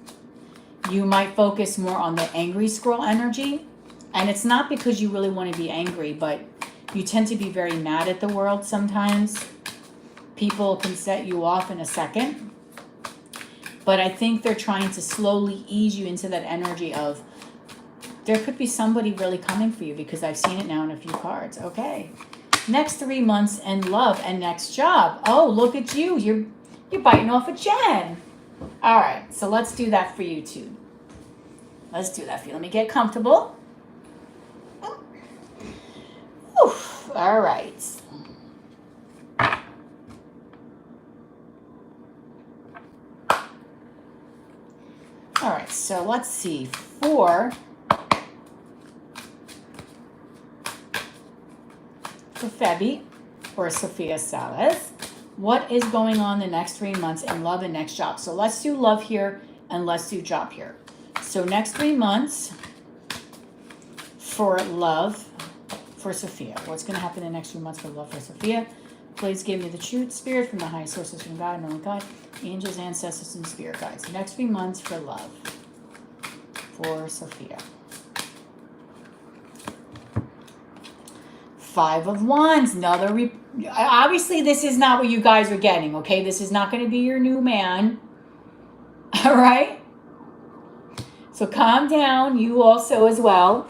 you might focus more on the angry squirrel energy. And it's not because you really want to be angry, but you tend to be very mad at the world sometimes. People can set you off in a second. But I think they're trying to slowly ease you into that energy of there could be somebody really coming for you, because I've seen it now in a few cards. Okay. Next 3 months in love and next job. Oh, look at you. You're biting off a Jen. All right. So let's do that for you too. Let's do that for you. Let me get comfortable. Oof, all right. All right, so let's see. For Febby or Sophia Salas, what is going on the next 3 months in love and next job? So let's do love here and let's do job here. So next 3 months for love for Sophia. What's going to happen in the next few months for love for Sophia? Please give me the truth, spirit, from the highest sources, from God, and only God, angels, ancestors, and spirit guides. Next 3 months for love for Sophia. 5 of Wands. Another. Obviously, this is not what you guys are getting, okay? This is not going to be your new man. All right? So calm down. You also as well.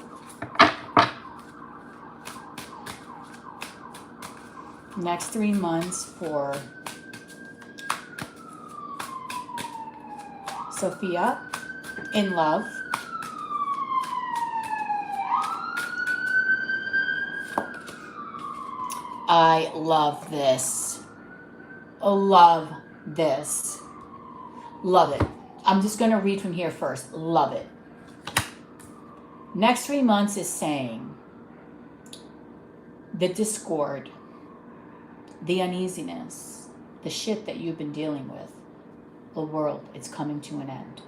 Next 3 months for Sophia in love. I love this. Love this. Love it. I'm just going to read from here first. Love it. Next 3 months is saying the discord, the uneasiness, the shit that you've been dealing with, the world, it's coming to an end.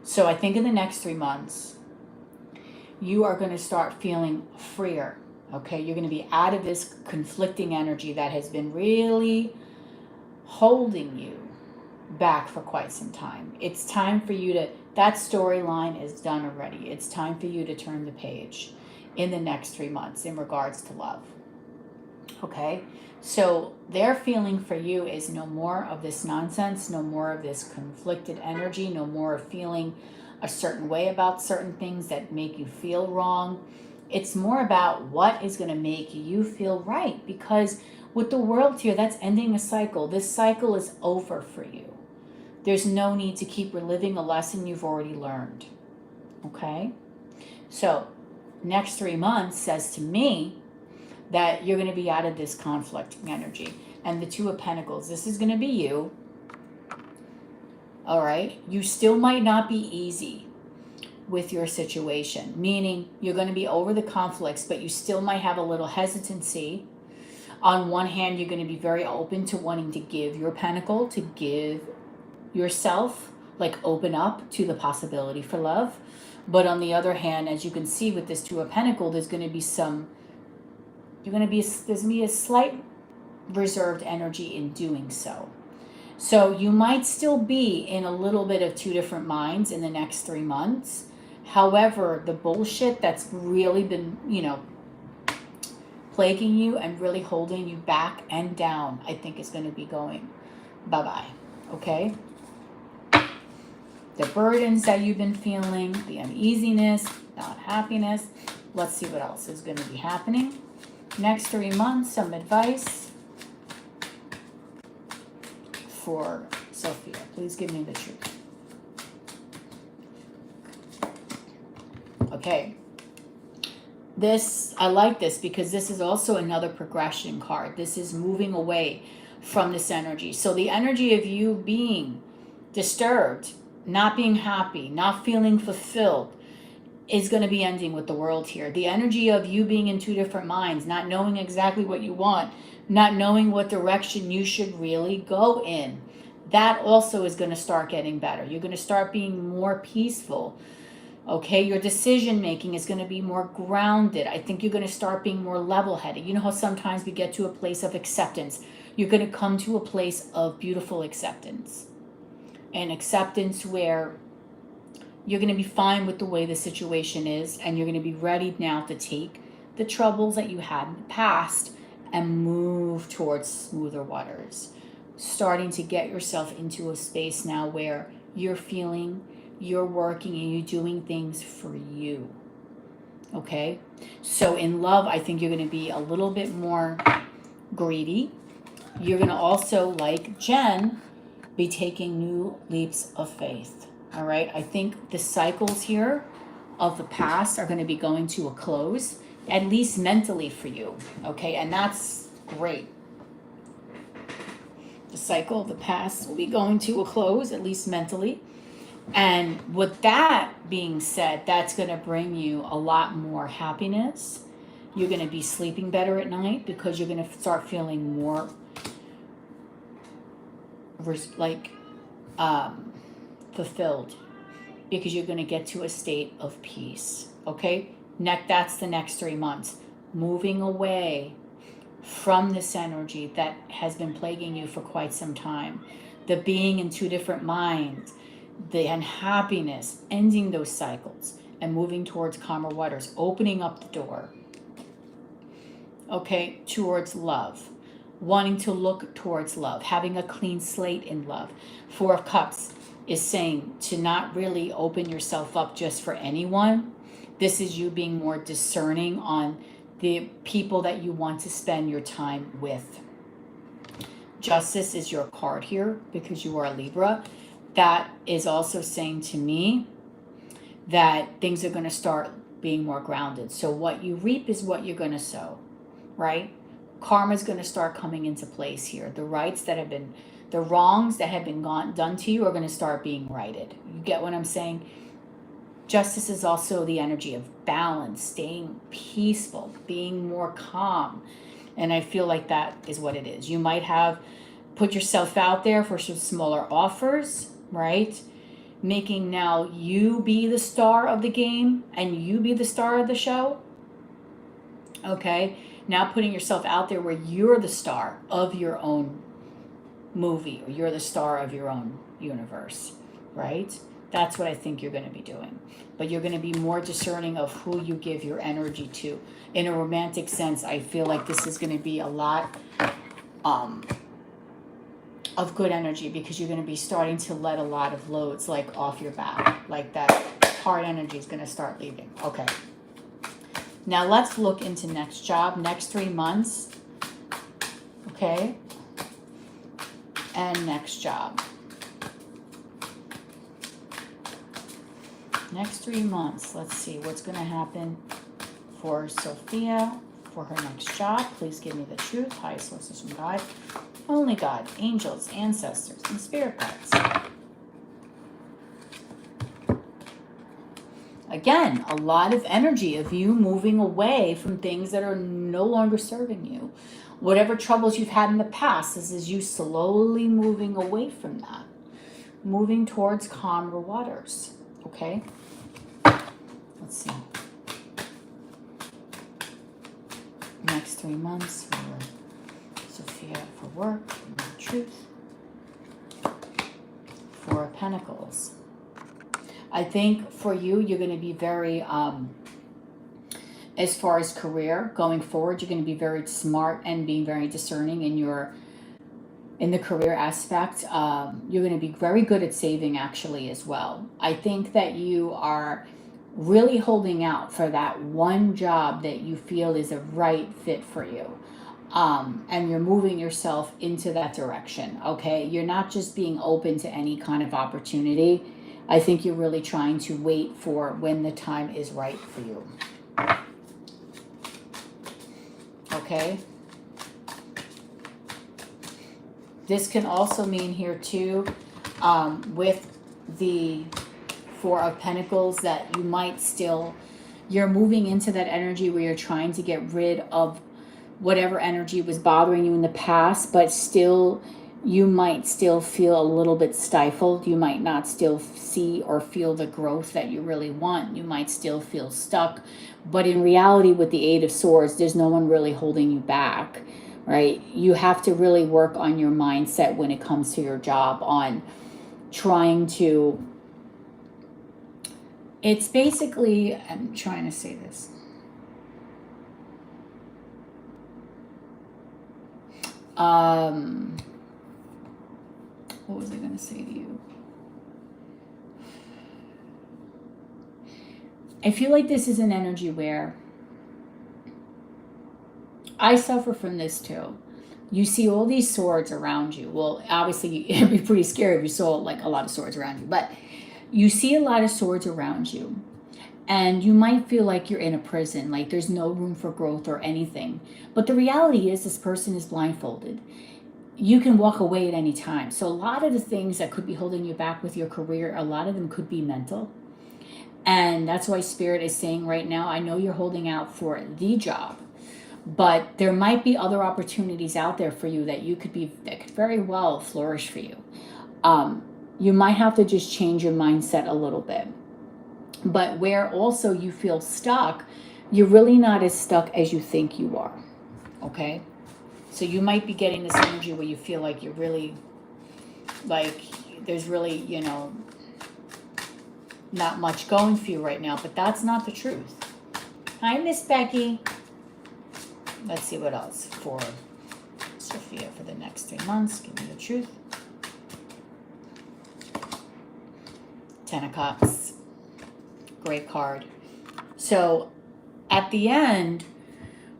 So I think in the next 3 months, you are going to start feeling freer. Okay, you're going to be out of this conflicting energy that has been really holding you back for quite some time. It's time for you to, that storyline is done already. It's time for you to turn the page in the next 3 months in regards to love. Okay, so their feeling for you is no more of this nonsense, no more of this conflicted energy, no more of feeling a certain way about certain things that make you feel wrong. It's more about what is going to make you feel right, because with the world here, that's ending a cycle. This cycle is over for you. There's no need to keep reliving a lesson you've already learned. Okay? So, next 3 months says to me that you're going to be out of this conflicting energy. And the 2 of Pentacles, this is going to be you. All right? You still might not be easy with your situation, meaning you're going to be over the conflicts, but you still might have a little hesitancy. On one hand, you're going to be very open to wanting to give your pentacle, to give yourself, like open up to the possibility for love. But on the other hand, as you can see with this 2 of Pentacles, there's going to be there's going to be a slight reserved energy in doing so. So you might still be in a little bit of 2 different minds in the next 3 months. However, the bullshit that's really been, plaguing you and really holding you back and down, I think is going to be going bye-bye, okay? The burdens that you've been feeling, the uneasiness, not happiness. Let's see what else is going to be happening. Next 3 months, some advice for Sophia. Please give me the truth. Okay. This, I like this because this is also another progression card. This is moving away from this energy. So the energy of you being disturbed, not being happy, not feeling fulfilled is going to be ending with the world here. The energy of you being in two different minds, not knowing exactly what you want, not knowing what direction you should really go in, that also is going to start getting better. You're going to start being more peaceful. Okay, your decision making is going to be more grounded. I think you're going to start being more level-headed. You know how sometimes we get to a place of acceptance. You're going to come to a place of beautiful acceptance. And acceptance where you're going to be fine with the way the situation is, and you're going to be ready now to take the troubles that you had in the past and move towards smoother waters. Starting to get yourself into a space now where you're feeling, you're working, and you're doing things for you. Okay? So in love, I think you're going to be a little bit more greedy. You're going to also, like Jen, be taking new leaps of faith. All right? I think the cycles here of the past are going to be going to a close, at least mentally for you. Okay? And that's great. The cycle of the past will be going to a close, at least mentally. And with that being said, that's going to bring you a lot more happiness. You're going to be sleeping better at night because you're going to start feeling more fulfilled, because you're going to get to a state of peace. Okay? That's the next 3 months. Moving away from this energy that has been plaguing you for quite some time. The being in two different minds, the unhappiness, ending those cycles and moving towards calmer waters, opening up the door, okay, towards love, wanting to look towards love, having a clean slate in love. 4 of Cups is saying to not really open yourself up just for anyone. This is you being more discerning on the people that you want to spend your time with. Justice is your card here because you are a Libra. That is also saying to me that things are going to start being more grounded. So what you reap is what you're going to sow, right? Karma is going to start coming into place here. The wrongs that have been done to you are going to start being righted. You get what I'm saying? Justice is also the energy of balance, staying peaceful, being more calm. And I feel like that is what it is. You might have put yourself out there for some smaller offers, right? Making now you be the star of the game and you be the star of the show. Okay? Now putting yourself out there where you're the star of your own movie, or you're the star of your own universe, right? That's what I think you're going to be doing. But you're going to be more discerning of who you give your energy to. In a romantic sense, I feel like this is going to be a lot of good energy, because you're going to be starting to let a lot of loads like off your back. Like that hard energy is going to start leaving. Okay. Now let's look into next job, next 3 months. Okay. And next job. Next 3 months. Let's see what's going to happen for Sophia for her next job. Please give me the truth. Highest sources from God. Only God, angels, ancestors, and spirit guides. Again, a lot of energy of you moving away from things that are no longer serving you. Whatever troubles you've had in the past, this is you slowly moving away from that. Moving towards calmer waters. Okay? Let's see. Next 3 months for Sophia for work, and the truth. 4 of Pentacles. I think for you, you're going to be very As far as career going forward, you're going to be very smart and being very discerning in the career aspect. You're going to be very good at saving actually as well. I think that you are really holding out for that one job that you feel is a right fit for you. And you're moving yourself into that direction. Okay, you're not just being open to any kind of opportunity. I think you're really trying to wait for when the time is right for you. Okay. This can also mean here too, with the Four of Pentacles, that you might still, you're moving into that energy where you're trying to get rid of whatever energy was bothering you in the past, but still, you might still feel a little bit stifled. You might not still see or feel the growth that you really want. You might still feel stuck. But in reality, with the Eight of Swords, there's no one really holding you back, right? You have to really work on your mindset when it comes to your job, on trying to, it's basically, I'm trying to say this. What was I going to say to you? I feel like this is an energy where I suffer from this too. You see all these swords around you. Well, obviously, it'd be pretty scary if you saw like a lot of swords around you, but you see a lot of swords around you. And you might feel like you're in a prison, like there's no room for growth or anything. But the reality is, this person is blindfolded. You can walk away at any time. So a lot of the things that could be holding you back with your career, a lot of them could be mental. And that's why Spirit is saying right now, I know you're holding out for the job, but there might be other opportunities out there for you that that could very well flourish for you. You might have to just change your mindset a little bit. But where also you feel stuck, you're really not as stuck as you think you are. Okay? So you might be getting this energy where you feel like you're really, like, there's really, you know, not much going for you right now, but that's not the truth. Hi, Miss Becky. Let's see what else for Sophia for the next 3 months. Give me the truth. 10 of Cups. Great card. So at the end,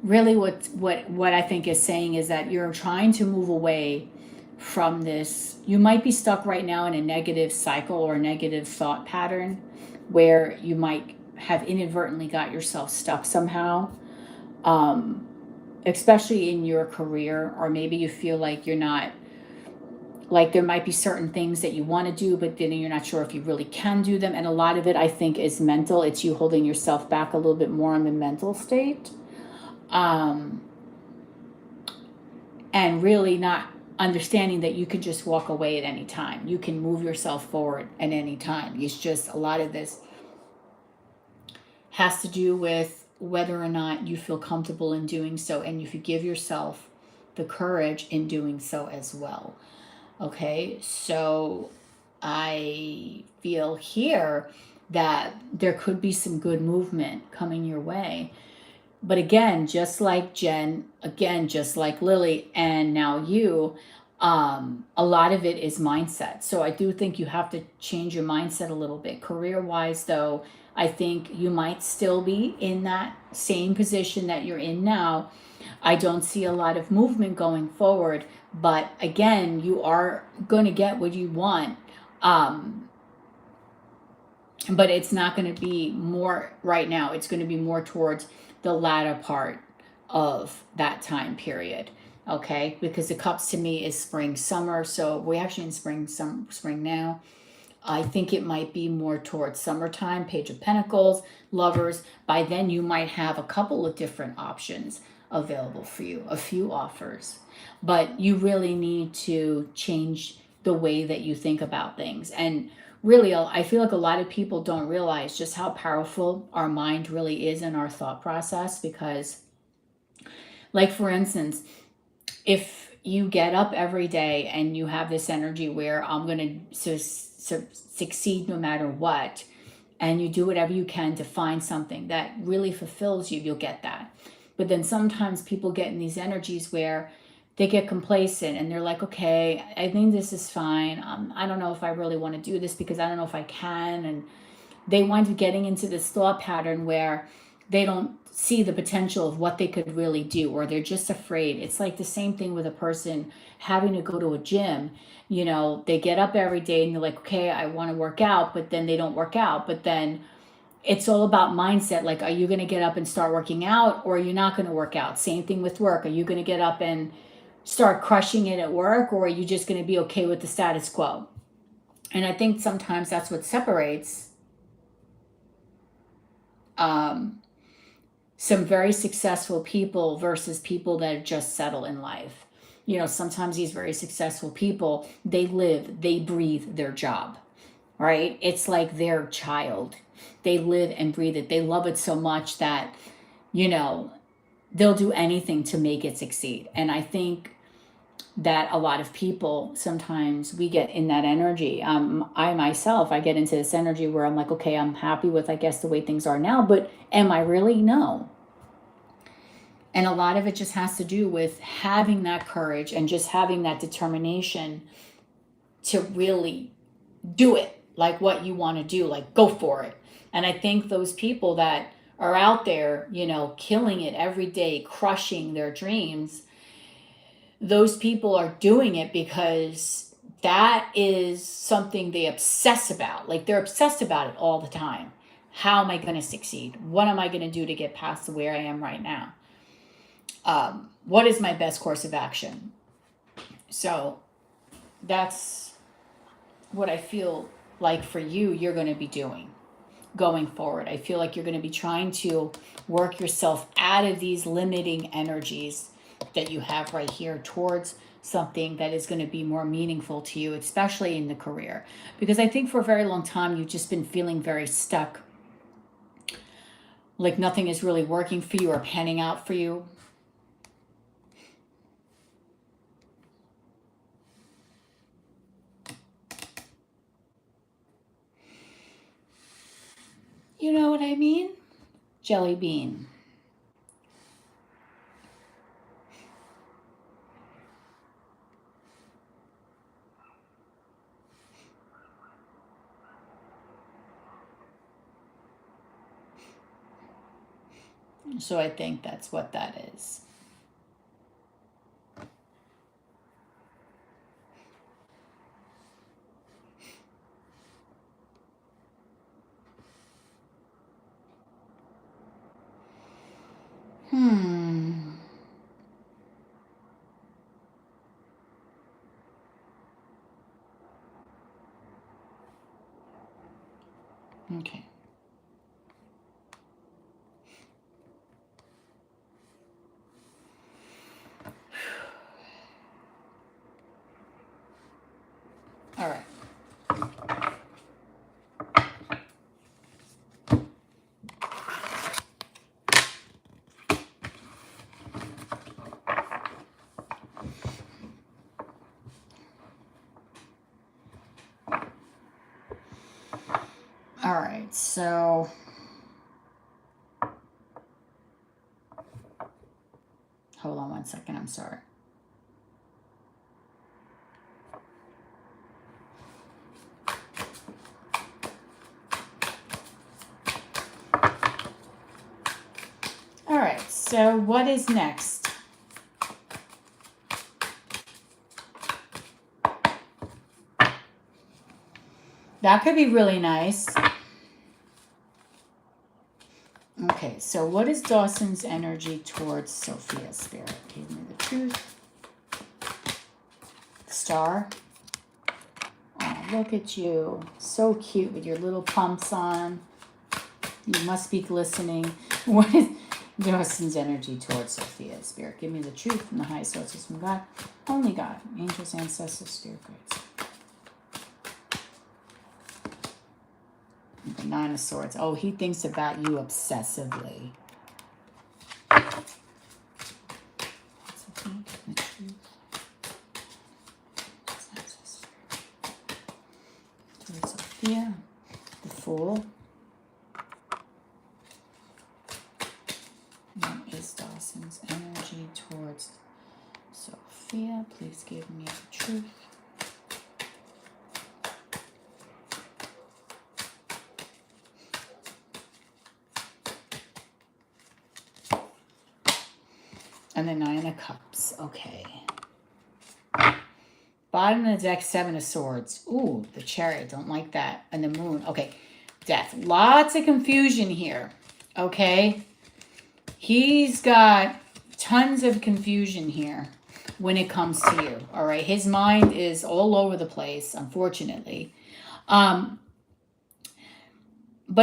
really what I think is saying is that you're trying to move away from this. You might be stuck right now in a negative cycle or a negative thought pattern where you might have inadvertently got yourself stuck somehow, especially in your career, or maybe you feel like you're not, like there might be certain things that you want to do, but then you're not sure if you really can do them. And a lot of it, I think, is mental. It's you holding yourself back a little bit more in the mental state. And really not understanding that you can just walk away at any time. You can move yourself forward at any time. It's just a lot of this has to do with whether or not you feel comfortable in doing so, and if you give yourself the courage in doing so as well. Okay, so I feel here that there could be some good movement coming your way. But again, just like Jen, again, just like Lily, and now you, a lot of it is mindset. So I do think you have to change your mindset a little bit. Career-wise, though, I think you might still be in that same position that you're in now. I don't see a lot of movement going forward. But again, you are going to get what you want. But it's not going to be more right now. It's going to be more towards the latter part of that time period. Okay, because the Cups to me is spring, summer. So we're actually in spring now. I think it might be more towards summertime. Page of Pentacles, Lovers. By then you might have a couple of different options available for you, a few offers. But you really need to change the way that you think about things. And really, I feel like a lot of people don't realize just how powerful our mind really is in our thought process. Because, like, for instance, if you get up every day and you have this energy where I'm going to succeed no matter what, and you do whatever you can to find something that really fulfills you, you'll get that. But then sometimes people get in these energies where they get complacent and they're like, okay, I think this is fine. I don't know if I really want to do this because I don't know if I can. And they wind up getting into this thought pattern where they don't see the potential of what they could really do, or they're just afraid. It's like the same thing with a person having to go to a gym. You know, they get up every day and they're like, okay, I want to work out, but then they don't work out. But then it's all about mindset. Like, are you going to get up and start working out, or are you not going to work out? Same thing with work. Are you going to get up and start crushing it at work, or are you just going to be okay with the status quo? And I think sometimes that's what separates some very successful people versus people that just settle in life. You know, sometimes these very successful people, they live, they breathe their job, right? It's like their child. They live and breathe it. They love it so much that, you know, they'll do anything to make it succeed. And I think that a lot of people, sometimes we get in that energy. I myself, I get into this energy where I'm like, okay, I'm happy with, I guess, the way things are now, but am I really? No. And a lot of it just has to do with having that courage and just having that determination to really do it, like what you want to do, like go for it. And I think those people that are out there, you know, killing it every day, crushing their dreams, those people are doing it because that is something they obsess about. Like, they're obsessed about it all the time. How am I going to succeed? What am I going to do to get past where I am right now? What is my best course of action? So that's what I feel like for you, you're going to be doing going forward. I feel like you're going to be trying to work yourself out of these limiting energies that you have right here towards something that is going to be more meaningful to you, especially in the career. Because I think for a very long time, you've just been feeling very stuck. Like nothing is really working for you or panning out for you. You know what I mean? Jelly bean. So I think that's what that is. Okay. All right. All right, so hold on one second, I'm sorry. All right, so what is next? That could be really nice. Okay, so what is Dawson's energy towards Sophia, Spirit? Give me the truth. Star. Oh, look at you. So cute with your little pumps on. You must be glistening. What is Dawson's energy towards Sophia, Spirit? Give me the truth from the highest sources from God. Only God. Angels, ancestors, spirit guides. The Nine of Swords. Oh, he thinks about you obsessively. Towards Sophia. The Fool. Sophia, please give me the truth. And the Nine of Cups. Okay. Bottom of the deck, Seven of Swords. Ooh, the Chariot. Don't like that. And the Moon. Okay. Death. Lots of confusion here. Okay. He's got tons of confusion here when it comes to you. All right. His mind is all over the place, unfortunately. But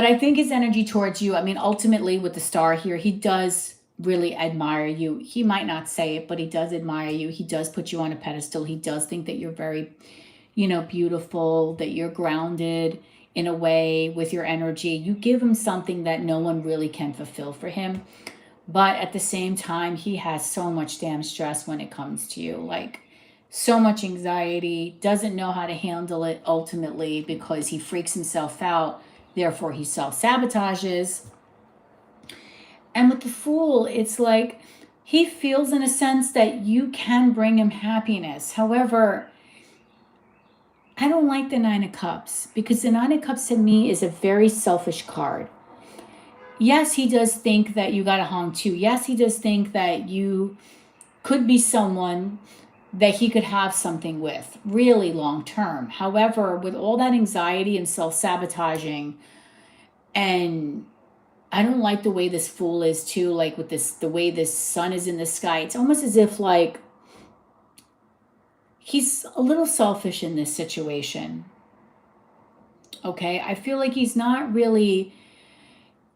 I think his energy towards you, I mean, ultimately with the Star here, he does really admire you. He might not say it, but he does admire you. He does put you on a pedestal. He does think that you're very, beautiful, that you're grounded in a way with your energy. You give him something that no one really can fulfill for him. But at the same time, he has so much damn stress when it comes to you. Like, so much anxiety, doesn't know how to handle it ultimately because he freaks himself out. Therefore, he self-sabotages. And with the Fool, it's like he feels in a sense that you can bring him happiness. However, I don't like the Nine of Cups because the Nine of Cups to me is a very selfish card. Yes, he does think that you got a hung too. Yes, he does think that you could be someone that he could have something with really long term. However, with all that anxiety and self-sabotaging, and I don't like the way this Fool is too, like with this, the way this sun is in the sky. It's almost as if like he's a little selfish in this situation. Okay, I feel like he's not really,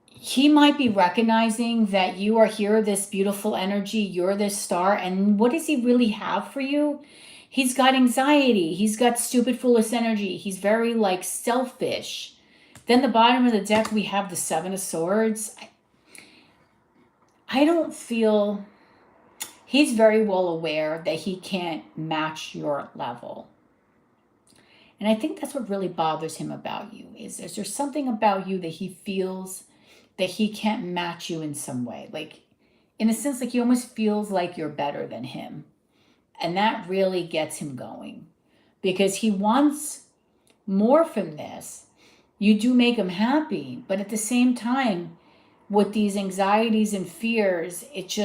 he might be recognizing that you are here, this beautiful energy, you're this star, and what does he really have for you? He's got anxiety, he's got stupid, foolish energy, he's very like selfish. Then the bottom of the deck, we have the Seven of Swords. I don't feel, he's very well aware that he can't match your level. And I think that's what really bothers him about you, is there something about you that he feels that he can't match you in some way. Like, in a sense, like he almost feels like you're better than him. And that really gets him going. Because he wants more from this. You do make him happy, but at the same time, with these anxieties and fears, it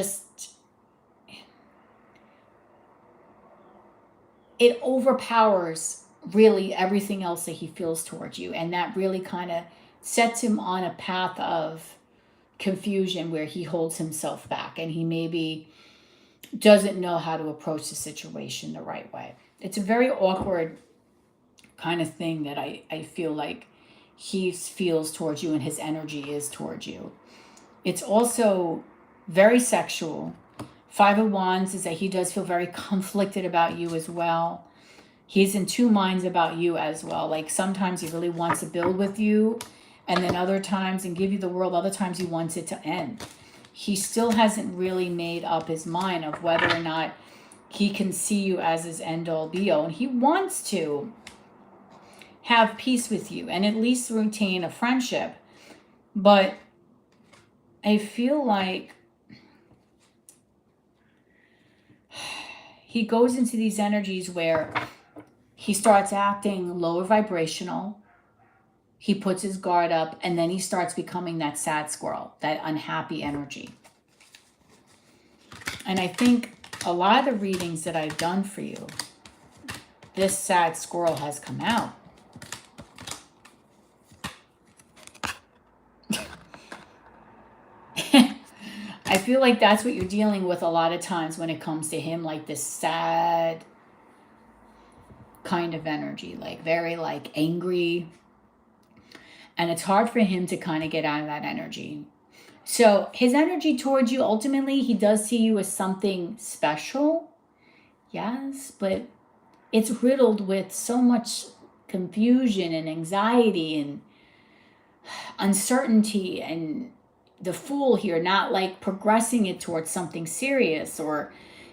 overpowers really everything else that he feels towards you. And that really kind of sets him on a path of confusion where he holds himself back and he maybe doesn't know how to approach the situation the right way. It's a very awkward kind of thing that I feel like he feels towards you and his energy is towards you. It's also very sexual. Five of Wands is that he does feel very conflicted about you as well. He's in two minds about you as well. Like sometimes he really wants to build with you, and then other times, and give you the world, other times he wants it to end. He still hasn't really made up his mind of whether or not he can see you as his end-all be-all. And he wants to have peace with you and at least retain a friendship. But I feel like he goes into these energies where he starts acting lower vibrational. He puts his guard up, and then he starts becoming that sad squirrel, that unhappy energy. And I think a lot of the readings that I've done for you, this sad squirrel has come out. I feel like that's what you're dealing with a lot of times when it comes to him, like this sad kind of energy, like very like angry. And it's hard for him to kind of get out of that energy. So his energy towards you, ultimately, he does see you as something special. Yes, but it's riddled with so much confusion and anxiety and uncertainty, and the Fool here not like progressing it towards something serious, or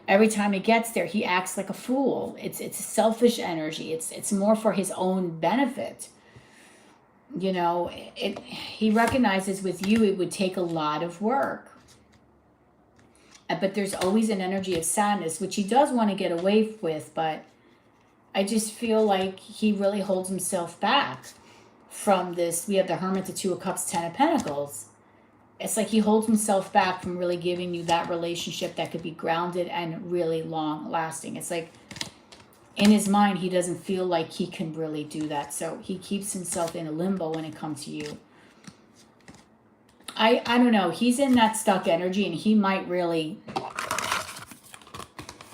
every time he gets there he acts like a fool. It's a selfish energy. It's more for his own benefit. You know, he recognizes with you it would take a lot of work But there's always an energy of sadness, which he does want to get away with, but I just feel like he really holds himself back from this. We have the Hermit, the Two of Cups, Ten of Pentacles. It's like he holds himself back from really giving you that relationship that could be grounded and really long lasting. It's like in his mind, he doesn't feel like he can really do that. So he keeps himself in a limbo when it comes to you. I don't know. He's in that stuck energy, and he might really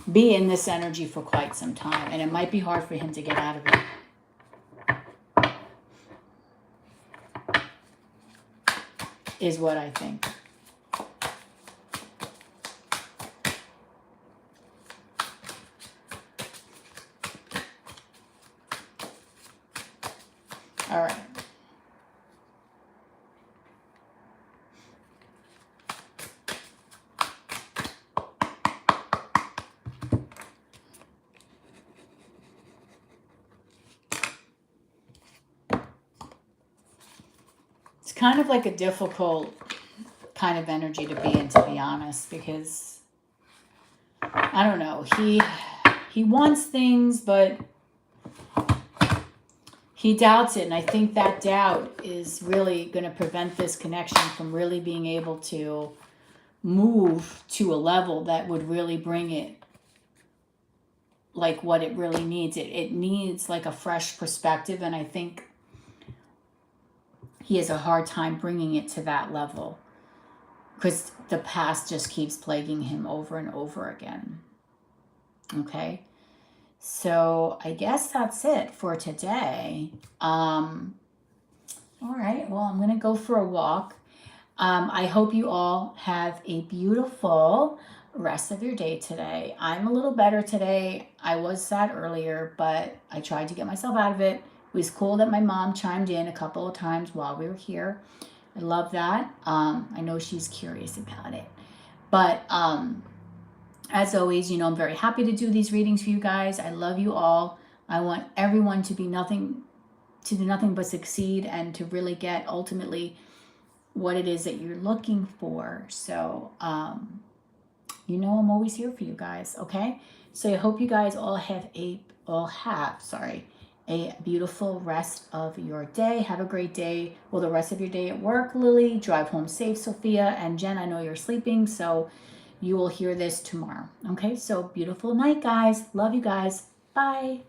be in this energy for quite some time. And it might be hard for him to get out of it. Is what I think. All right. It's kind of like a difficult kind of energy to be in, to be honest, because I don't know. He wants things, but he doubts it, and I think that doubt is really going to prevent this connection from really being able to move to a level that would really bring it like what it really needs. It needs like a fresh perspective, and I think he has a hard time bringing it to that level because the past just keeps plaguing him over and over again. Okay? So I guess that's it for today. All right, well, I'm going to go for a walk. I hope you all have a beautiful rest of your day today. I'm a little better today. I was sad earlier, but I tried to get myself out of it. It was cool that my mom chimed in a couple of times while we were here. I love that. I know she's curious about it. But as always, you know, I'm very happy to do these readings for you guys. I love you all. I want everyone to do nothing but succeed and to really get ultimately what it is that you're looking for. So, you know, I'm always here for you guys. Okay. So I hope you guys all have a beautiful rest of your day. Have a great day. Well, the rest of your day at work, Lily. Drive home safe, Sophia. And Jen, I know you're sleeping, so you will hear this tomorrow. Okay, so beautiful night, guys. Love you guys. Bye.